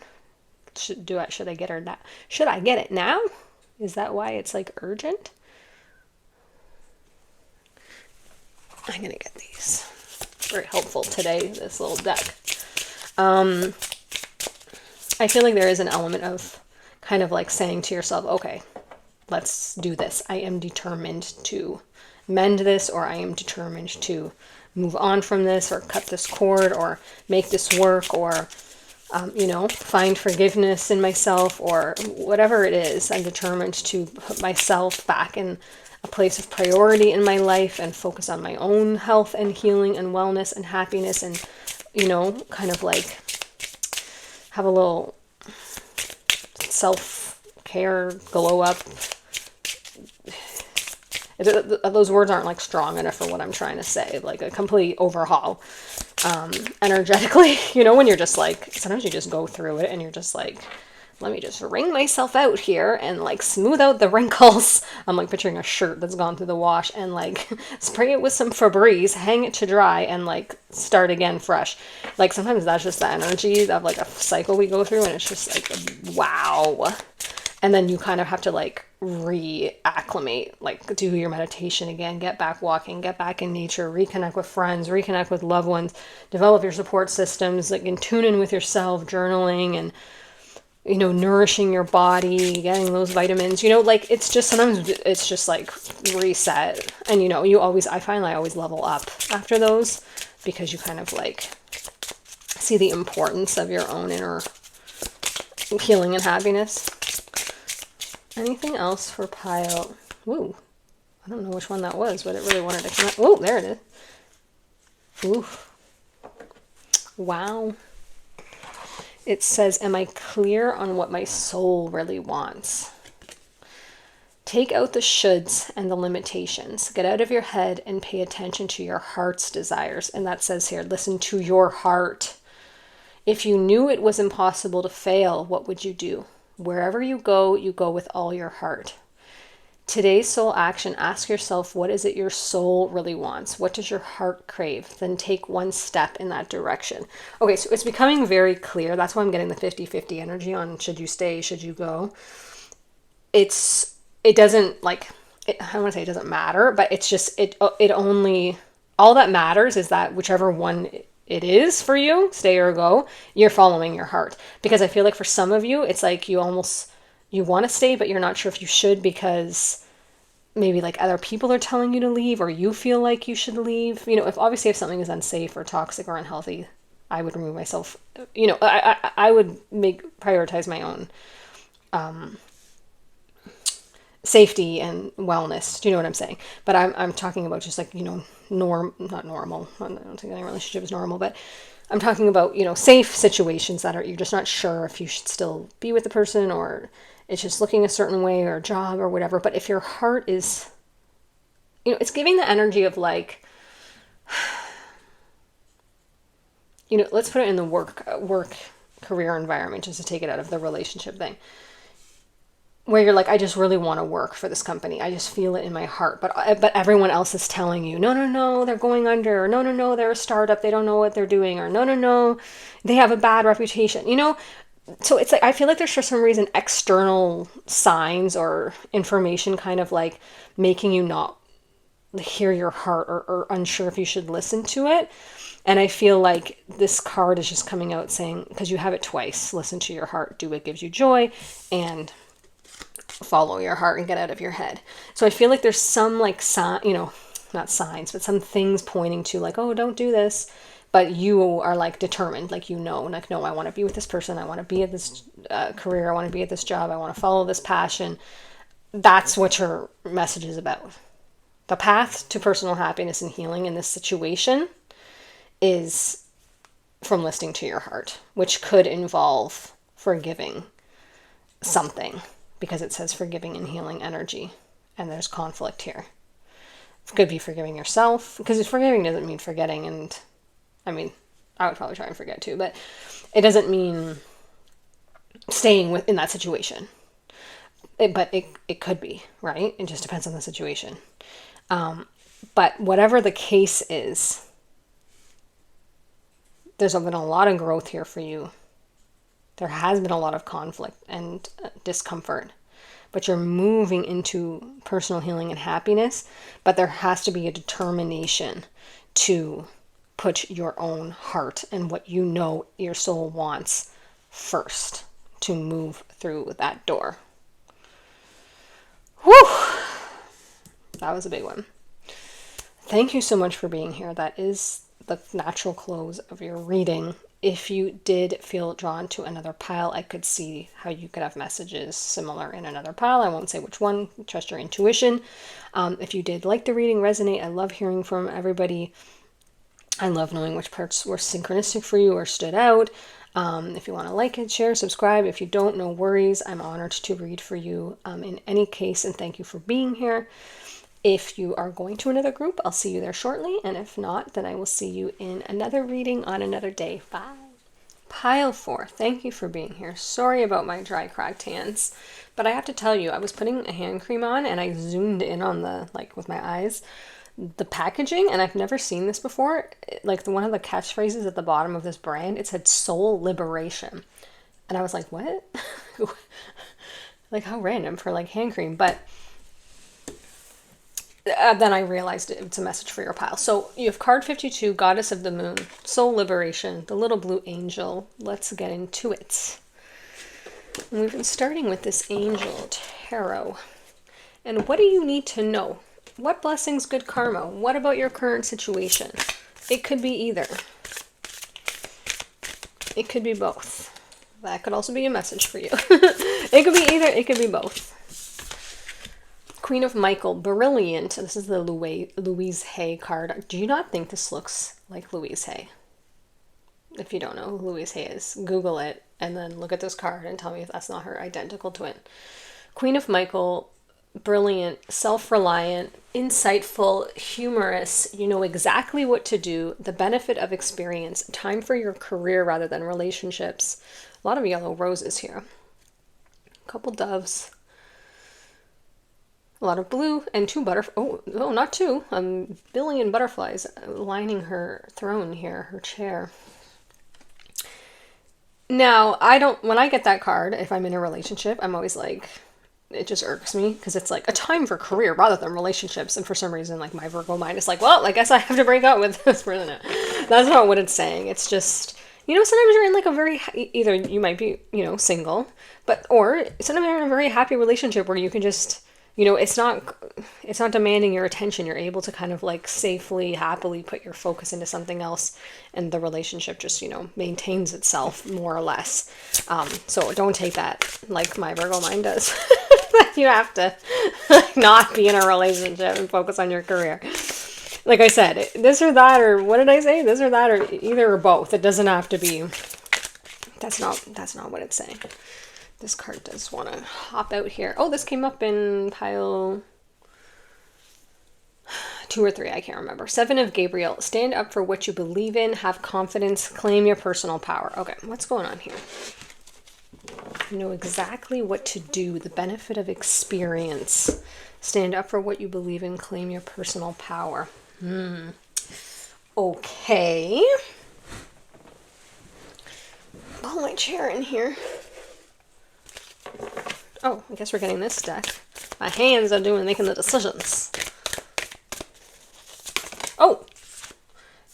Speaker 1: Should I get her now? Should I get it now? Is that why it's like urgent? I'm going to get these. Very helpful today, this little deck. I feel like there is an element of kind of like saying to yourself, okay, let's do this. I am determined to mend this, or I am determined to move on from this, or cut this cord, or make this work, or, find forgiveness in myself, or whatever it is. I'm determined to put myself back in a place of priority in my life and focus on my own health and healing and wellness and happiness, and, kind of like have a little self-care glow up. Those words aren't like strong enough for what I'm trying to say. Like a complete overhaul, energetically. When you're just like, sometimes you just go through it and you're just like, let me just wring myself out here and like smooth out the wrinkles. I'm like picturing a shirt that's gone through the wash and like spray it with some Febreze, hang it to dry, and like start again fresh. Like sometimes that's just the energy of like a cycle we go through, and it's just like, wow. And then you kind of have to like reacclimate, like do your meditation again, get back walking, get back in nature, reconnect with friends, reconnect with loved ones, develop your support systems, like, and tune in with yourself, journaling, and nourishing your body, getting those vitamins, like it's just sometimes it's just like reset. And I find I always level up after those, because you kind of like see the importance of your own inner healing and happiness. Anything else for pile? Ooh, I don't know which one that was, but it really wanted to come out. Oh, there it is. Ooh. Wow. It says, am I clear on what my soul really wants? Take out the shoulds and the limitations. Get out of your head and pay attention to your heart's desires. And that says here, listen to your heart. If you knew it was impossible to fail, what would you do? Wherever you go with all your heart. Today's soul action, ask yourself, what is it your soul really wants? What does your heart crave? Then take one step in that direction. Okay, so it's becoming very clear. That's why I'm getting the 50-50 energy on should you stay, should you go. It doesn't like, I don't want to say it doesn't matter, but it's just, it only, all that matters is that whichever one it is for you, stay or go, you're following your heart. Because I feel like for some of you, it's like you want to stay, but you're not sure if you should, because maybe like other people are telling you to leave, or you feel like you should leave. If something is unsafe or toxic or unhealthy, I would remove myself. I would prioritize my own safety and wellness. Do you know what I'm saying? But I'm talking about just like, not normal. I don't think any relationship is normal, but I'm talking about, safe situations that you're just not sure if you should still be with the person, or it's just looking a certain way, or a job or whatever. But if your heart is, it's giving the energy of like, let's put it in the work career environment, just to take it out of the relationship thing, where you're like, I just really want to work for this company. I just feel it in my heart. But everyone else is telling you, no, they're going under. Or no, they're a startup. They don't know what they're doing. Or no, they have a bad reputation. So it's like, I feel like there's for some reason external signs or information kind of like making you not hear your heart, or unsure if you should listen to it. And I feel like this card is just coming out saying, because you have it twice, listen to your heart, do what gives you joy, and follow your heart and get out of your head. So I feel like there's some like not signs, but some things pointing to like, oh, don't do this. But you are like determined, like, like, no, I want to be with this person. I want to be at this career. I want to be at this job. I want to follow this passion. That's what your message is about. The path to personal happiness and healing in this situation is from listening to your heart, which could involve forgiving something, because it says forgiving and healing energy, and there's conflict here. It could be forgiving yourself, because forgiving doesn't mean forgetting, and I mean, I would probably try and forget too, but it doesn't mean staying in that situation. But it could be, right? It just depends on the situation. But whatever the case is, there's been a lot of growth here for you. There has been a lot of conflict and discomfort, but you're moving into personal healing and happiness. But there has to be a determination to put your own heart and what your soul wants first to move through that door. Whew! That was a big one. Thank you so much for being here. That is the natural close of your reading. If you did feel drawn to another pile, I could see how you could have messages similar in another pile. I won't say which one. Trust your intuition. If you did like the reading, resonate, I love hearing from everybody. I love knowing which parts were synchronistic for you or stood out. If you want to like it, share, subscribe. If you don't, no worries. I'm honored to read for you in any case, and thank you for being here. If you are going to another group, I'll see you there shortly. And if not, then I will see you in another reading on another day. Bye. Pile 4, thank you for being here. Sorry about my dry, cracked hands, but I have to tell you, I was putting a hand cream on and I zoomed in on with my eyes, the packaging, and I've never seen this before. Like one of the catchphrases at the bottom of this brand, it said soul liberation. And I was like, what? Like, how random for like hand cream. But then I realized it's a message for your pile. So you have card 52, Goddess of the Moon, Soul Liberation, the Little Blue Angel. Let's get into it. And we've been starting with this Angel Tarot. And what do you need to know? What blessings, good karma? What about your current situation? It could be either. It could be both. That could also be a message for you. It could be either. It could be both. Queen of Michael, brilliant. This is the Louise Hay card. Do you not think this looks like Louise Hay? If you don't know who Louise Hay is, Google it and then look at this card and tell me if that's not her identical twin. Queen of Michael, brilliant, self-reliant, insightful, humorous. You know exactly what to do. The benefit of experience. Time for your career rather than relationships. A lot of yellow roses here. A couple doves. A lot of blue and two butterflies. Oh, not two. A billion butterflies lining her throne here, her chair. Now, when I get that card, if I'm in a relationship, I'm always like, it just irks me because it's like a time for career rather than relationships. And for some reason, like my Virgo mind is like, well, I guess I have to break up with this person. That's not what it's saying. It's just, sometimes you're in like a very, either you might be, single, or sometimes you're in a very happy relationship where you can just, it's not demanding your attention. You're able to kind of like safely, happily put your focus into something else, and the relationship just, maintains itself more or less. So don't take that like my Virgo mind does. You have to not be in a relationship and focus on your career. Like I said, this or that, or what did I say? This or that, or either or both. It doesn't have to be. That's not what it's saying. This card does want to hop out here. Oh, this came up in pile 2 or 3. I can't remember. 7 of Gabriel. Stand up for what you believe in. Have confidence. Claim your personal power. Okay, what's going on here? You know exactly what to do. The benefit of experience. Stand up for what you believe in. Claim your personal power. Okay. Pull my chair in here. Oh, I guess we're getting this deck. My hands are making the decisions. Oh!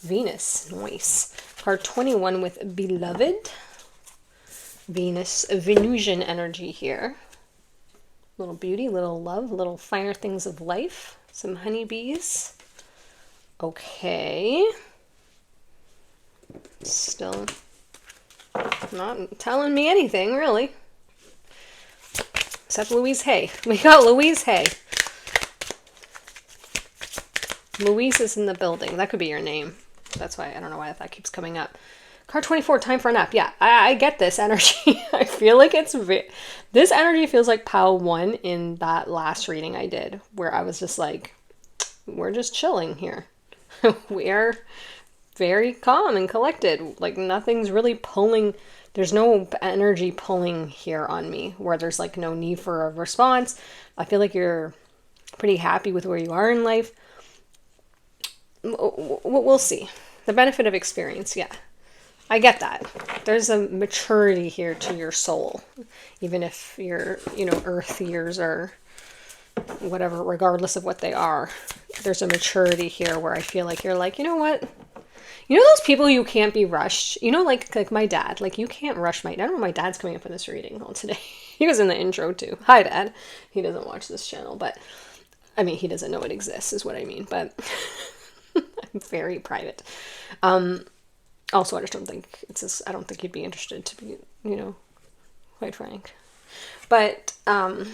Speaker 1: Venus. Nice. Card 21 with Beloved. Venus. Venusian energy here. Little beauty, little love, little finer things of life. Some honeybees. Okay. Still not telling me anything, really. Except Louise Hay. We got Louise Hay. Louise is in the building. That could be your name. That's why, I don't know why that keeps coming up. Card 24, time for a nap. Yeah, I get this energy. I feel like this energy feels like pile 1 in that last reading I did, where I was just like, we're just chilling here. We're very calm and collected. Like nothing's really pulling. There's no energy pulling here on me where there's like no need for a response. I feel like you're pretty happy with where you are in life. We'll see. The benefit of experience, yeah. I get that. There's a maturity here to your soul. Even if your, earth years are whatever, regardless of what they are. There's a maturity here where I feel like you're like, you know what? You know those people you can't be rushed? Like my dad. Like, you can't rush I don't know, my dad's coming up in this reading today. He was in the intro, too. Hi, Dad. He doesn't watch this channel, but... I mean, he doesn't know it exists, is what I mean, but... I'm very private. Also, I just don't think... I don't think he'd be interested, to be, quite frank. But, I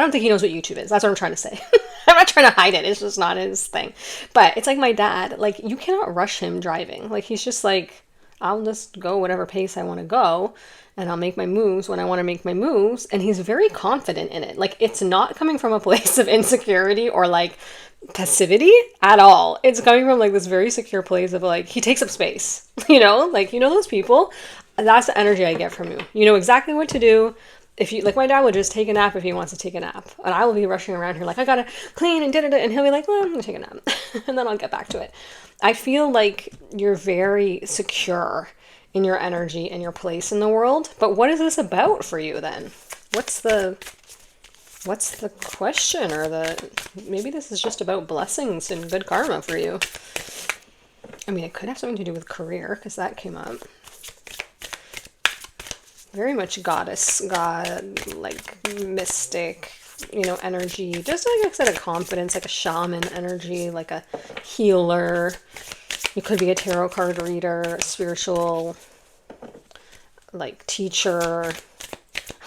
Speaker 1: don't think he knows what YouTube is. That's what I'm trying to say. I'm not trying to hide it. It's just not his thing. But it's like my dad. Like, you cannot rush him driving. Like, he's just like, I'll just go whatever pace I want to go. And I'll make my moves when I want to make my moves. And he's very confident in it. Like, it's not coming from a place of insecurity or, like, passivity at all. It's coming from, like, this very secure place of, like, he takes up space. Like, those people? That's the energy I get from you. You know exactly what to do. If you, like, my dad would just take a nap if he wants to take a nap. And I will be rushing around here like, I gotta clean and da-da-da. And he'll be like, well, I'm gonna take a nap. And then I'll get back to it. I feel like you're very secure in your energy and your place in the world. But what is this about for you then? What's the question, or maybe this is just about blessings and good karma for you. I mean, it could have something to do with career, because that came up. Very much goddess, god, like mystic, energy. Just like I said, a confidence, like a shaman energy, like a healer. You could be a tarot card reader, a spiritual, like, teacher.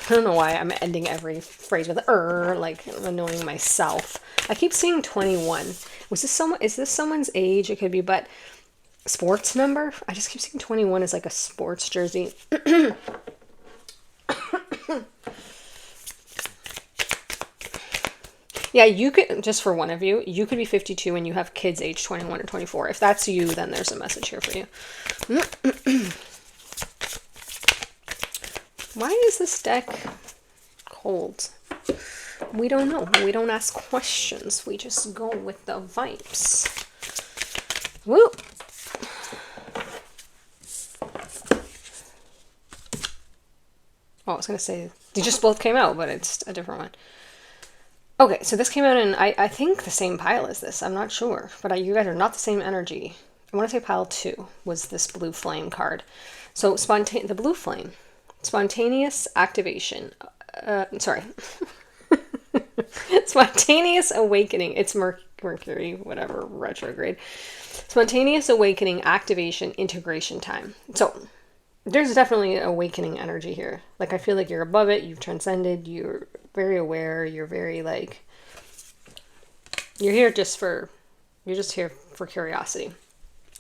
Speaker 1: I don't know why I'm ending every phrase with like I'm annoying myself. I keep seeing 21. Is this someone's age? It could be, but sports number? I just keep seeing 21 as like a sports jersey. Yeah, you could, just for one of you, you could be 52 and you have kids age 21 or 24. If that's you, then there's a message here for you. Why is this deck cold? We don't know. We don't ask questions. We just go with the vibes. Woo! Oh, I was going to say, they just both came out, but it's a different one. Okay, so this came out in, I think, the same pile as this. I'm not sure, but you guys are not the same energy. I want to say pile 2 was this blue flame card. So the blue flame, spontaneous activation. Spontaneous awakening. It's Mercury, whatever, retrograde. Spontaneous awakening, activation, integration time. So there's definitely awakening energy here. Like, I feel like you're above it, you've transcended, you're very aware, you're very, like, you're just here for curiosity.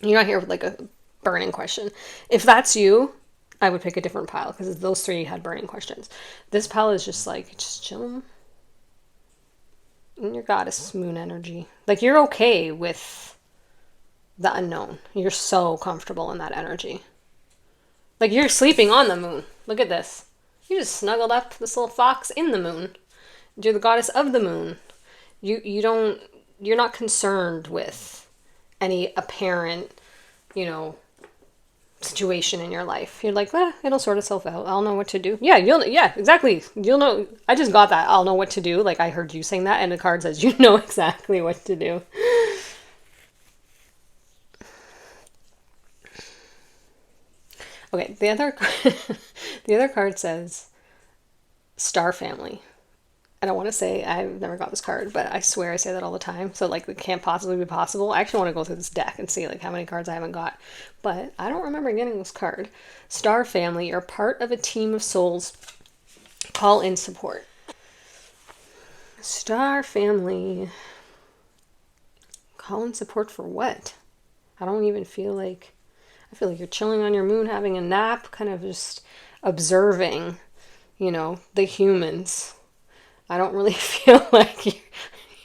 Speaker 1: You're not here with, like, a burning question. If that's you, I would pick a different pile, because those 3 had burning questions. This pile is just, like, just chilling in your goddess moon energy. Like, you're okay with the unknown. You're so comfortable in that energy. Like, you're sleeping on the moon. Look at this. You just snuggled up this little fox in the moon. You're the goddess of the moon. You're not concerned with any apparent, situation in your life. You're like, it'll sort itself out. I'll know what to do. Yeah, exactly. You'll know. I just got that. I'll know what to do. Like, I heard you saying that, and the card says you know exactly what to do. Okay, the other card says Star Family. I don't want to say I've never got this card, but I swear I say that all the time. So, like, it can't possibly be possible. I actually want to go through this deck and see, like, how many cards I haven't got. But I don't remember getting this card. Star Family, you're part of a team of souls. Call in support. Star Family. Call in support for what? I don't even feel like... I feel like you're chilling on your moon, having a nap, kind of just observing, the humans. I don't really feel like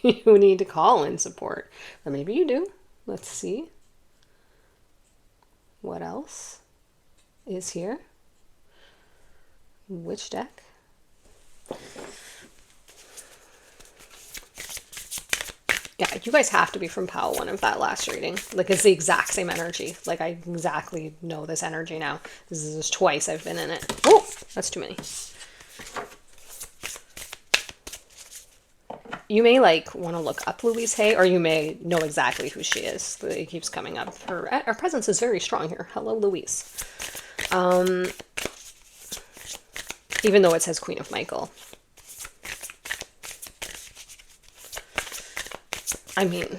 Speaker 1: you need to call in support. But maybe you do. Let's see. What else is here? Which deck? Yeah, you guys have to be from pile 1 of that last reading. Like, it's the exact same energy. Like, I exactly know this energy now. This is just twice I've been in it. Oh, that's too many. You may, like, want to look up Louise Hay, or you may know exactly who she is. It keeps coming up. Her presence is very strong here. Hello, Louise. Even though it says Queen of Michael. I mean,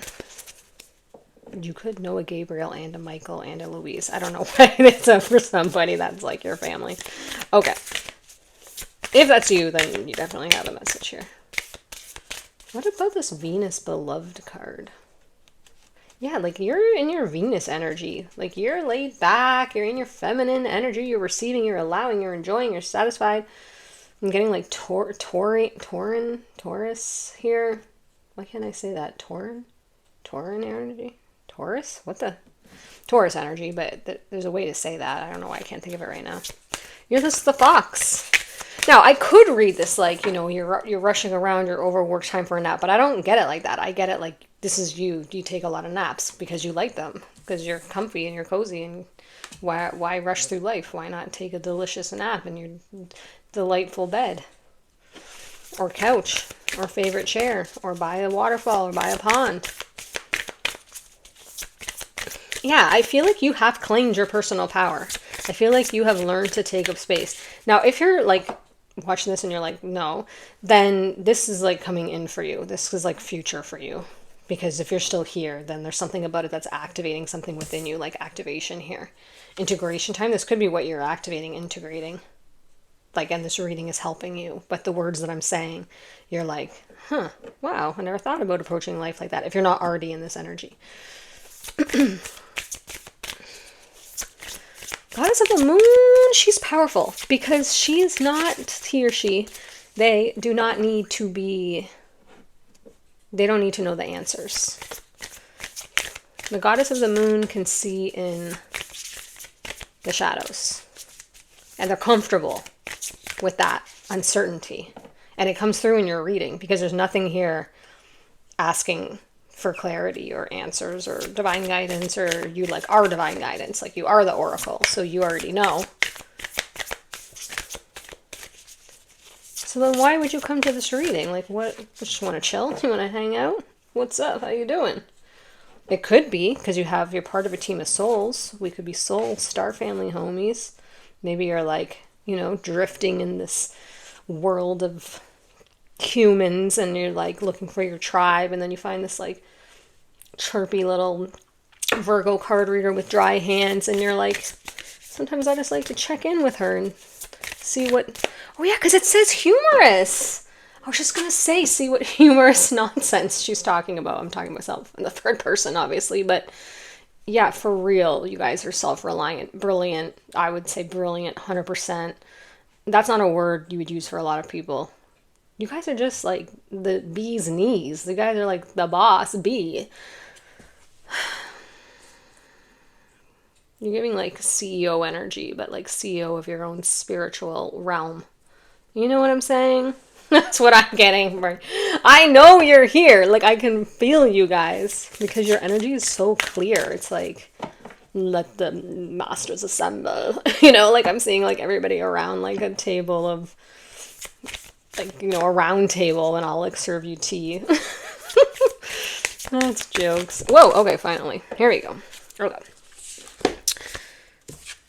Speaker 1: you could know a Gabriel and a Michael and a Louise. I don't know why it's up for somebody that's like your family. Okay. If that's you, then you definitely have a message here. What about this Venus Beloved card? Yeah, like, you're in your Venus energy. Like, you're laid back, you're in your feminine energy, you're receiving, you're allowing, you're enjoying, you're satisfied. I'm getting, like, Taurus here. Why can't I say that? Taurin energy? Taurus? What the? Taurus energy, but there's a way to say that. I don't know why I can't think of it right now. You're the fox. Now, I could read this like, you're rushing around, you're overworked, time for a nap, but I don't get it like that. I get it like, this is you take a lot of naps because you like them. because you're comfy and you're cozy, and why rush through life? Why not take a delicious nap in your delightful bed or couch or favorite chair, or by a waterfall, or by a pond? Yeah, I feel like you have claimed your personal power. I feel like you have learned to take up space. Now, if you're like watching this and you're like, no, then this is like coming in for you. This is like future for you. Because if you're still here, then there's something about it that's activating something within you, like activation here. Integration time, this could be what you're activating, integrating. Like, and this reading is helping you. But the words that I'm saying, you're like, huh, wow, I never thought about approaching life like that if you're not already in this energy. Goddess of the Moon, she's powerful because she is not, he or she, they do not need to be, they don't need to know the answers. The Goddess of the Moon can see in the shadows, and they're comfortable with that uncertainty. And it comes through in your reading because there's nothing here asking for clarity or answers or divine guidance, or you like are divine guidance, like you are the oracle, so you already know. So then why would you come to this reading? Like, what, just want to chill? You want to hang out? What's up? How you doing? It could be because you're part of a team of souls. We could be soul star family homies. Maybe you're like, drifting in this world of humans, and you're like looking for your tribe, and then you find this like chirpy little Virgo card reader with dry hands, and you're like, sometimes I just like to check in with her and see what, oh yeah, because it says humorous. I was just gonna say, see what humorous nonsense she's talking about. I'm talking to myself in the third person, obviously, but yeah, for real, you guys are self-reliant, brilliant. I would say brilliant, 100%. That's not a word you would use for a lot of people. You guys are just like the bee's knees. The guys are like the boss bee. You're giving like CEO energy, but like CEO of your own spiritual realm. You know what I'm saying? That's what I'm getting. I know you're here. Like, I can feel you guys because your energy is so clear. It's like, let the masters assemble. Like I'm seeing like everybody around like a table of, like, a round table, and I'll like serve you tea. That's jokes. Whoa, okay, finally. Here we go. Okay.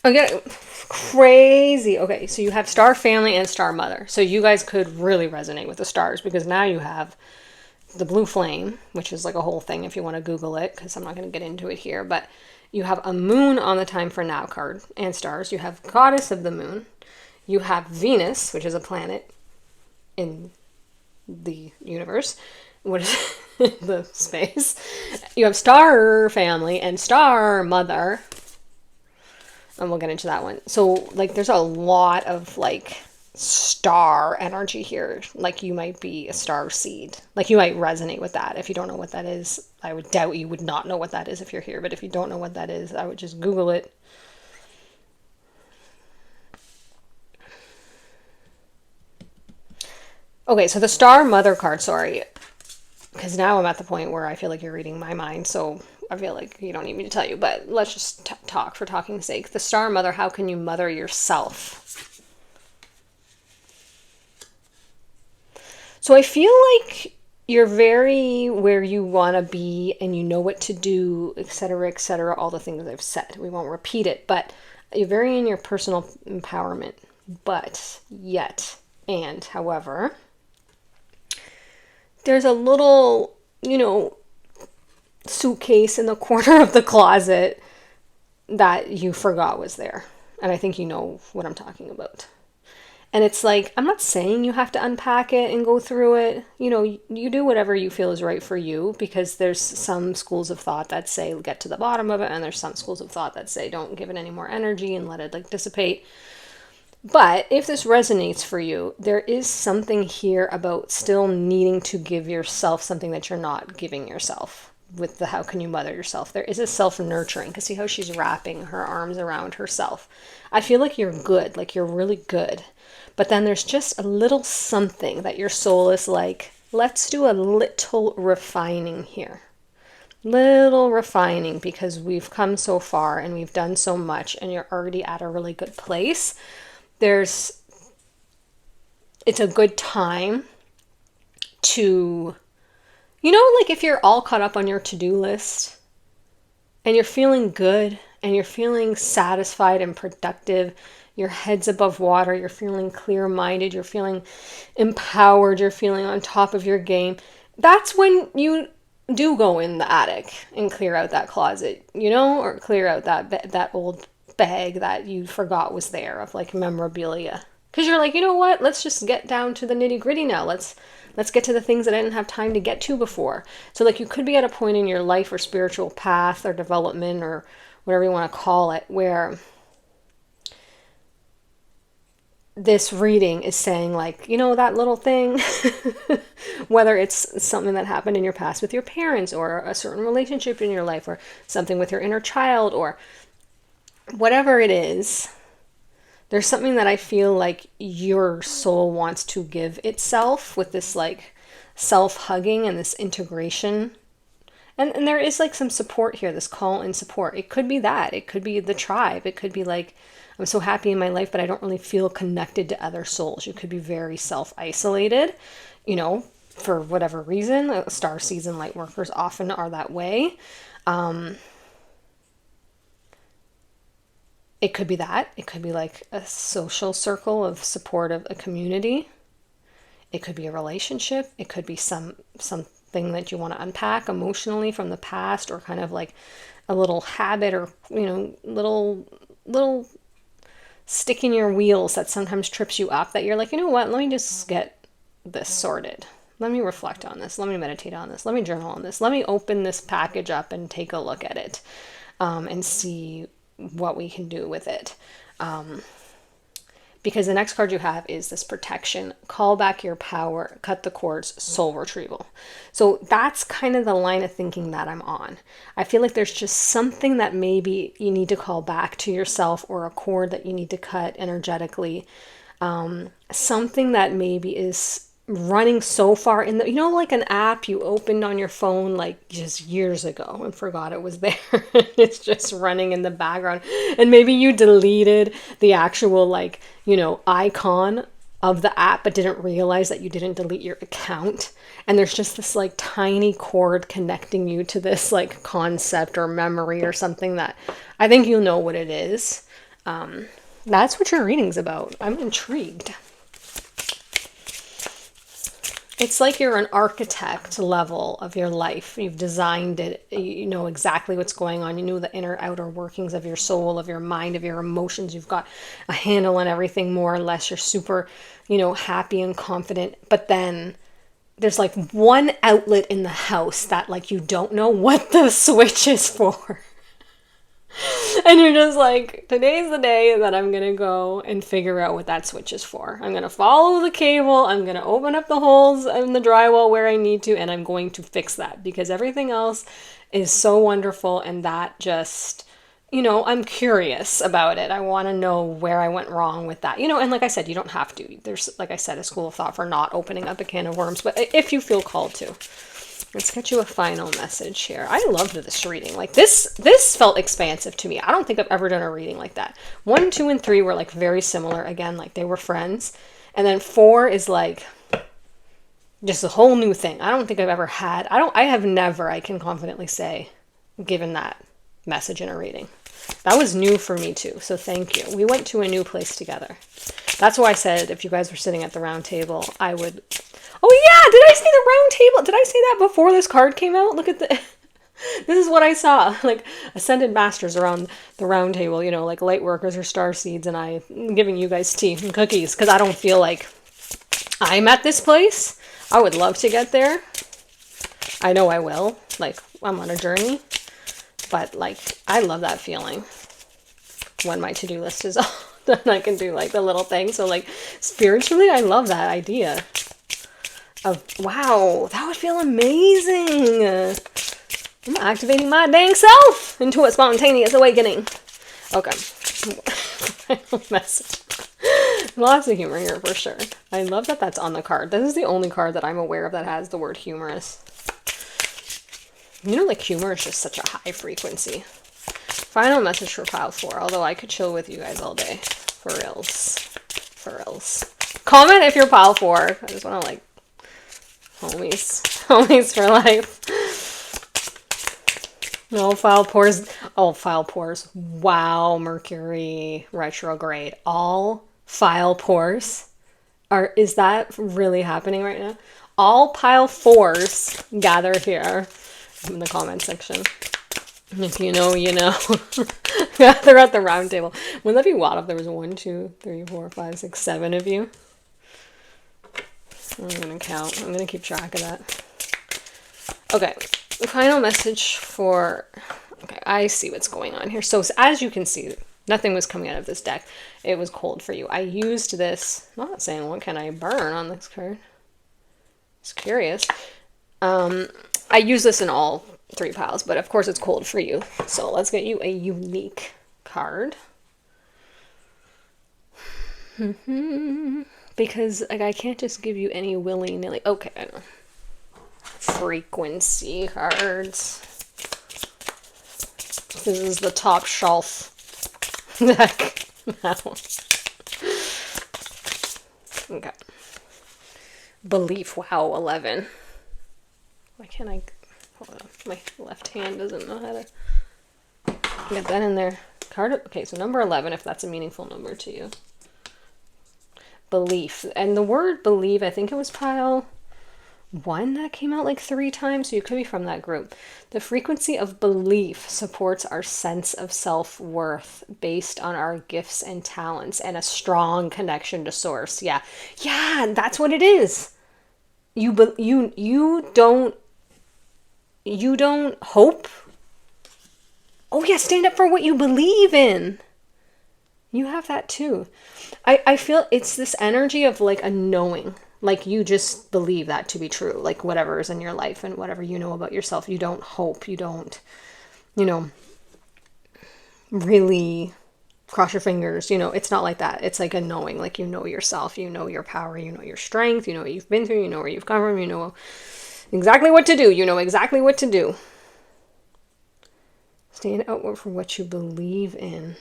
Speaker 1: Okay, crazy. Okay, so you have star family and star mother. So you guys could really resonate with the stars because now you have the blue flame, which is like a whole thing if you want to Google it, because I'm not going to get into it here, but you have a moon on the time for now card and stars. You have Goddess of the Moon. You have Venus, which is a planet in the universe. What is the space? You have star family and star mother. And we'll get into that one. So, like, there's a lot of, like, star energy here. Like, you might be a star seed. Like, you might resonate with that. If you don't know what that is, I would doubt you would not know what that is if you're here. But if you don't know what that is, I would just Google it. Okay, so the star mother card, sorry. Because now I'm at the point where I feel like you're reading my mind, so I feel like you don't need me to tell you, but let's just talk for talking's sake. The star mother, how can you mother yourself? So I feel like you're very where you want to be, and you know what to do, etc., all the things I've said. We won't repeat it, but you're very in your personal empowerment. But yet, and however, there's a little, suitcase in the corner of the closet that you forgot was there. And I think you know what I'm talking about. And it's like, I'm not saying you have to unpack it and go through it. You do whatever you feel is right for you, because there's some schools of thought that say get to the bottom of it, and there's some schools of thought that say don't give it any more energy and let it like dissipate. But if this resonates for you, there is something here about still needing to give yourself something that you're not giving yourself. With the how can you mother yourself, there is a self-nurturing, because see how she's wrapping her arms around herself. I feel like you're good, like you're really good. But then there's just a little something that your soul is like, let's do a little refining here. little refining, because we've come so far and we've done so much and you're already at a really good place. It's a good time to, like if you're all caught up on your to-do list and you're feeling good and you're feeling satisfied and productive, your head's above water, you're feeling clear-minded, you're feeling empowered, you're feeling on top of your game, that's when you do go in the attic and clear out that closet, or clear out that old bag that you forgot was there of like memorabilia. Because you're like, you know what? Let's just get down to the nitty-gritty now. Let's get to the things that I didn't have time to get to before. So like you could be at a point in your life or spiritual path or development or whatever you want to call it, where this reading is saying like, that little thing, whether it's something that happened in your past with your parents or a certain relationship in your life or something with your inner child or whatever it is, there's something that I feel like your soul wants to give itself with this like self-hugging and this integration. And there is like some support here, this call and support. It could be that. It could be the tribe. It could be like, I'm so happy in my life, but I don't really feel connected to other souls. You could be very self-isolated, for whatever reason. Star season light workers often are that way. It could be that. It could be like a social circle of support of a community. It could be a relationship. It could be something that you want to unpack emotionally from the past, or kind of like a little habit or, little stick in your wheels that sometimes trips you up, that you're like, you know what, let me just get this sorted. Let me reflect on this. Let me meditate on this. Let me journal on this. Let me open this package up and take a look at it, and see what we can do with it. Because the next card you have is this protection, call back your power, cut the cords, soul retrieval. So that's kind of the line of thinking that I'm on. I feel like there's just something that maybe you need to call back to yourself, or a cord that you need to cut energetically. Something that maybe is running so far in the, like an app you opened on your phone like just years ago and forgot it was there. It's just running in the background, and maybe you deleted the actual like, icon of the app, but didn't realize that you didn't delete your account. And there's just this like tiny cord connecting you to this like concept or memory or something that I think you'll know what it is. That's what your reading's about. I'm intrigued. It's like you're an architect level of your life. You've designed it. You know exactly what's going on. You know the inner outer workings of your soul, of your mind, of your emotions. You've got a handle on everything more or less. You're super, happy and confident. But then there's like one outlet in the house that like you don't know what the switch is for. And you're just like, today's the day that I'm going to go and figure out what that switch is for. I'm going to follow the cable. I'm going to open up the holes in the drywall where I need to. And I'm going to fix that, because everything else is so wonderful. And that just, I'm curious about it. I want to know where I went wrong with that. And like I said, you don't have to. There's, like I said, a school of thought for not opening up a can of worms. But if you feel called to. Let's get you a final message here. I loved this reading. Like this felt expansive to me. I don't think I've ever done a reading like that. 1, 2, and 3 were like very similar. Again, like they were friends. And then 4 is like just a whole new thing. I don't think I've ever had. I have never, I can confidently say, given that message in a reading. That was new for me too. So thank you. We went to a new place together. That's why I said if you guys were sitting at the round table, I would... Oh yeah, did I say the round table? Did I say that before this card came out? Look at the... This is what I saw. Like ascended masters around the round table, like light workers or star seeds, and I'm giving you guys tea and cookies because I don't feel like I'm at this place. I would love to get there. I know I will. Like I'm on a journey. But like I love that feeling when my to-do list is all done. I can do like the little things. So like spiritually, I love that idea of, wow, that would feel amazing. I'm activating my dang self into a spontaneous awakening. Okay. Final message. Lots of humor here for sure. I love that that's on the card. This is the only card that I'm aware of that has the word humorous. You know, like humor is just such a high frequency. Final message for pile 4, although I could chill with you guys all day. For reals. For reals. Comment if you're pile 4. I just want to like, homies. Homies for life. No, file pores. Oh, file pores. Wow, Mercury retrograde. All file pores are, is that really happening right now? All pile 4s gather here in the comment section. If you know, you know. Gather at the round table. Wouldn't that be wild if there was 1, 2, 3, 4, 5, 6, 7 of you? I'm gonna count. I'm gonna keep track of that. Okay, the final message for... Okay, I see what's going on here. So as you can see, nothing was coming out of this deck. It was cold for you. I used this... I'm not saying what can I burn on this card. It's curious. I use this in all 3 piles, but of course it's cold for you. So let's get you a unique card. Because like, I can't just give you any willy-nilly. Okay, I know. Frequency cards. This is the top shelf deck. Okay. Belief. Wow, 11. Why can't I... Hold on. My left hand doesn't know how to get that in there. Card. Okay, so number 11, if that's a meaningful number to you. Belief. And the word believe, I think it was pile 1 that came out like 3 times, so you could be from that group. The frequency of belief supports our sense of self-worth based on our gifts and talents and a strong connection to source. Yeah, that's what it is. You don't hope. Oh yeah, stand up for what you believe in. You have that too. I feel it's this energy of like a knowing. Like you just believe that to be true. Like whatever is in your life and whatever you know about yourself. You don't hope. You don't, really cross your fingers. It's not like that. It's like a knowing. Like you know yourself. You know your power. You know your strength. You know what you've been through. You know where you've come from. You know exactly what to do. You know exactly what to do. Stand out for what you believe in.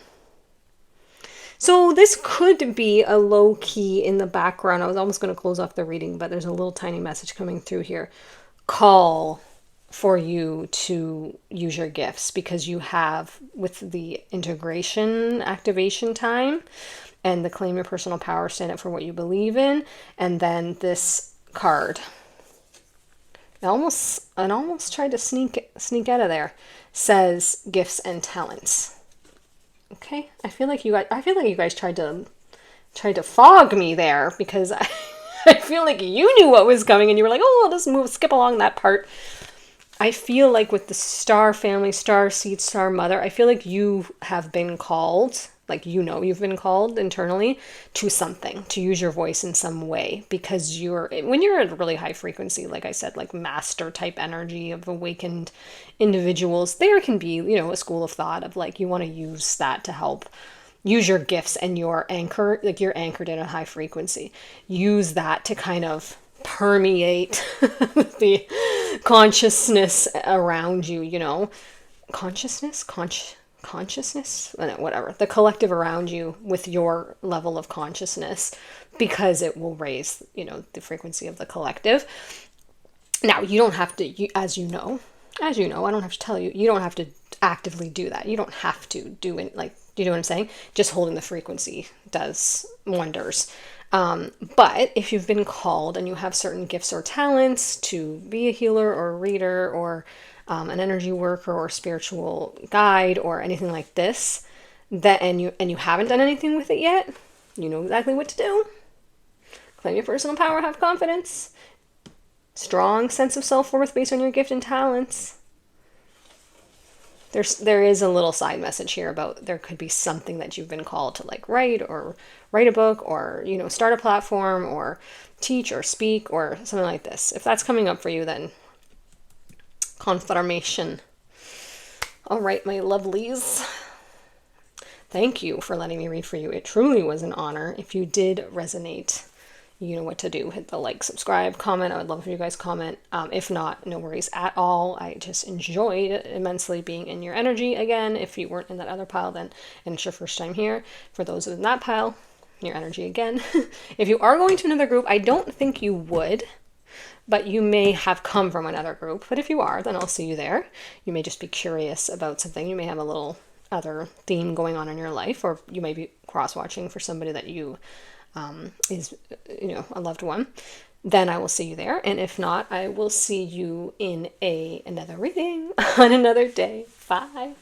Speaker 1: So this could be a low key in the background. I was almost going to close off the reading, but there's a little tiny message coming through here. Call for you to use your gifts because you have, with the integration activation time and the claim your personal power, stand up for what you believe in, and then this card. It almost tried to sneak out of there. Says gifts and talents. Okay, I feel like you guys tried to fog me there because I feel like you knew what was coming and you were like, oh, I'll just skip along that part. I feel like with the star family, star seed, star mother, I feel like you have been called, like you've been called internally to something, to use your voice in some way, because when you're at a really high frequency, like I said, like master type energy of awakened individuals, there can be, a school of thought of like, you want to use that to help use your gifts and your anchor, like you're anchored in a high frequency. Use that to kind of permeate the consciousness around you, consciousness, whatever, the collective around you with your level of consciousness, because it will raise, the frequency of the collective. Now, you don't have to, as you know, I don't have to tell you, you don't have to actively do that. You don't have to do it, like, do you know what I'm saying? Just holding the frequency does wonders. But if you've been called and you have certain gifts or talents to be a healer or a reader or an energy worker or spiritual guide or anything like this, and you haven't done anything with it yet, you know exactly what to do. Claim your personal power, have confidence, strong sense of self-worth based on your gift and talents. There is a little side message here about there could be something that you've been called to like write a book or, start a platform or teach or speak or something like this. If that's coming up for you, then confirmation. All right, my lovelies. Thank you for letting me read for you. It truly was an honor. If you did resonate, you know what to do. Hit the like, subscribe, comment. I would love if you guys comment. If not, no worries at all. I just enjoyed immensely being in your energy again. If you weren't in that other pile, then and it's your first time here. For those in that pile, your energy again. If you are going to another group, I don't think you would, but you may have come from another group. But if you are, then I'll see you there. You may just be curious about something. You may have a little other theme going on in your life, or you may be cross-watching for somebody that you is, you know, a loved one. Then I will see you there. And if not, I will see you in another reading on another day. Bye.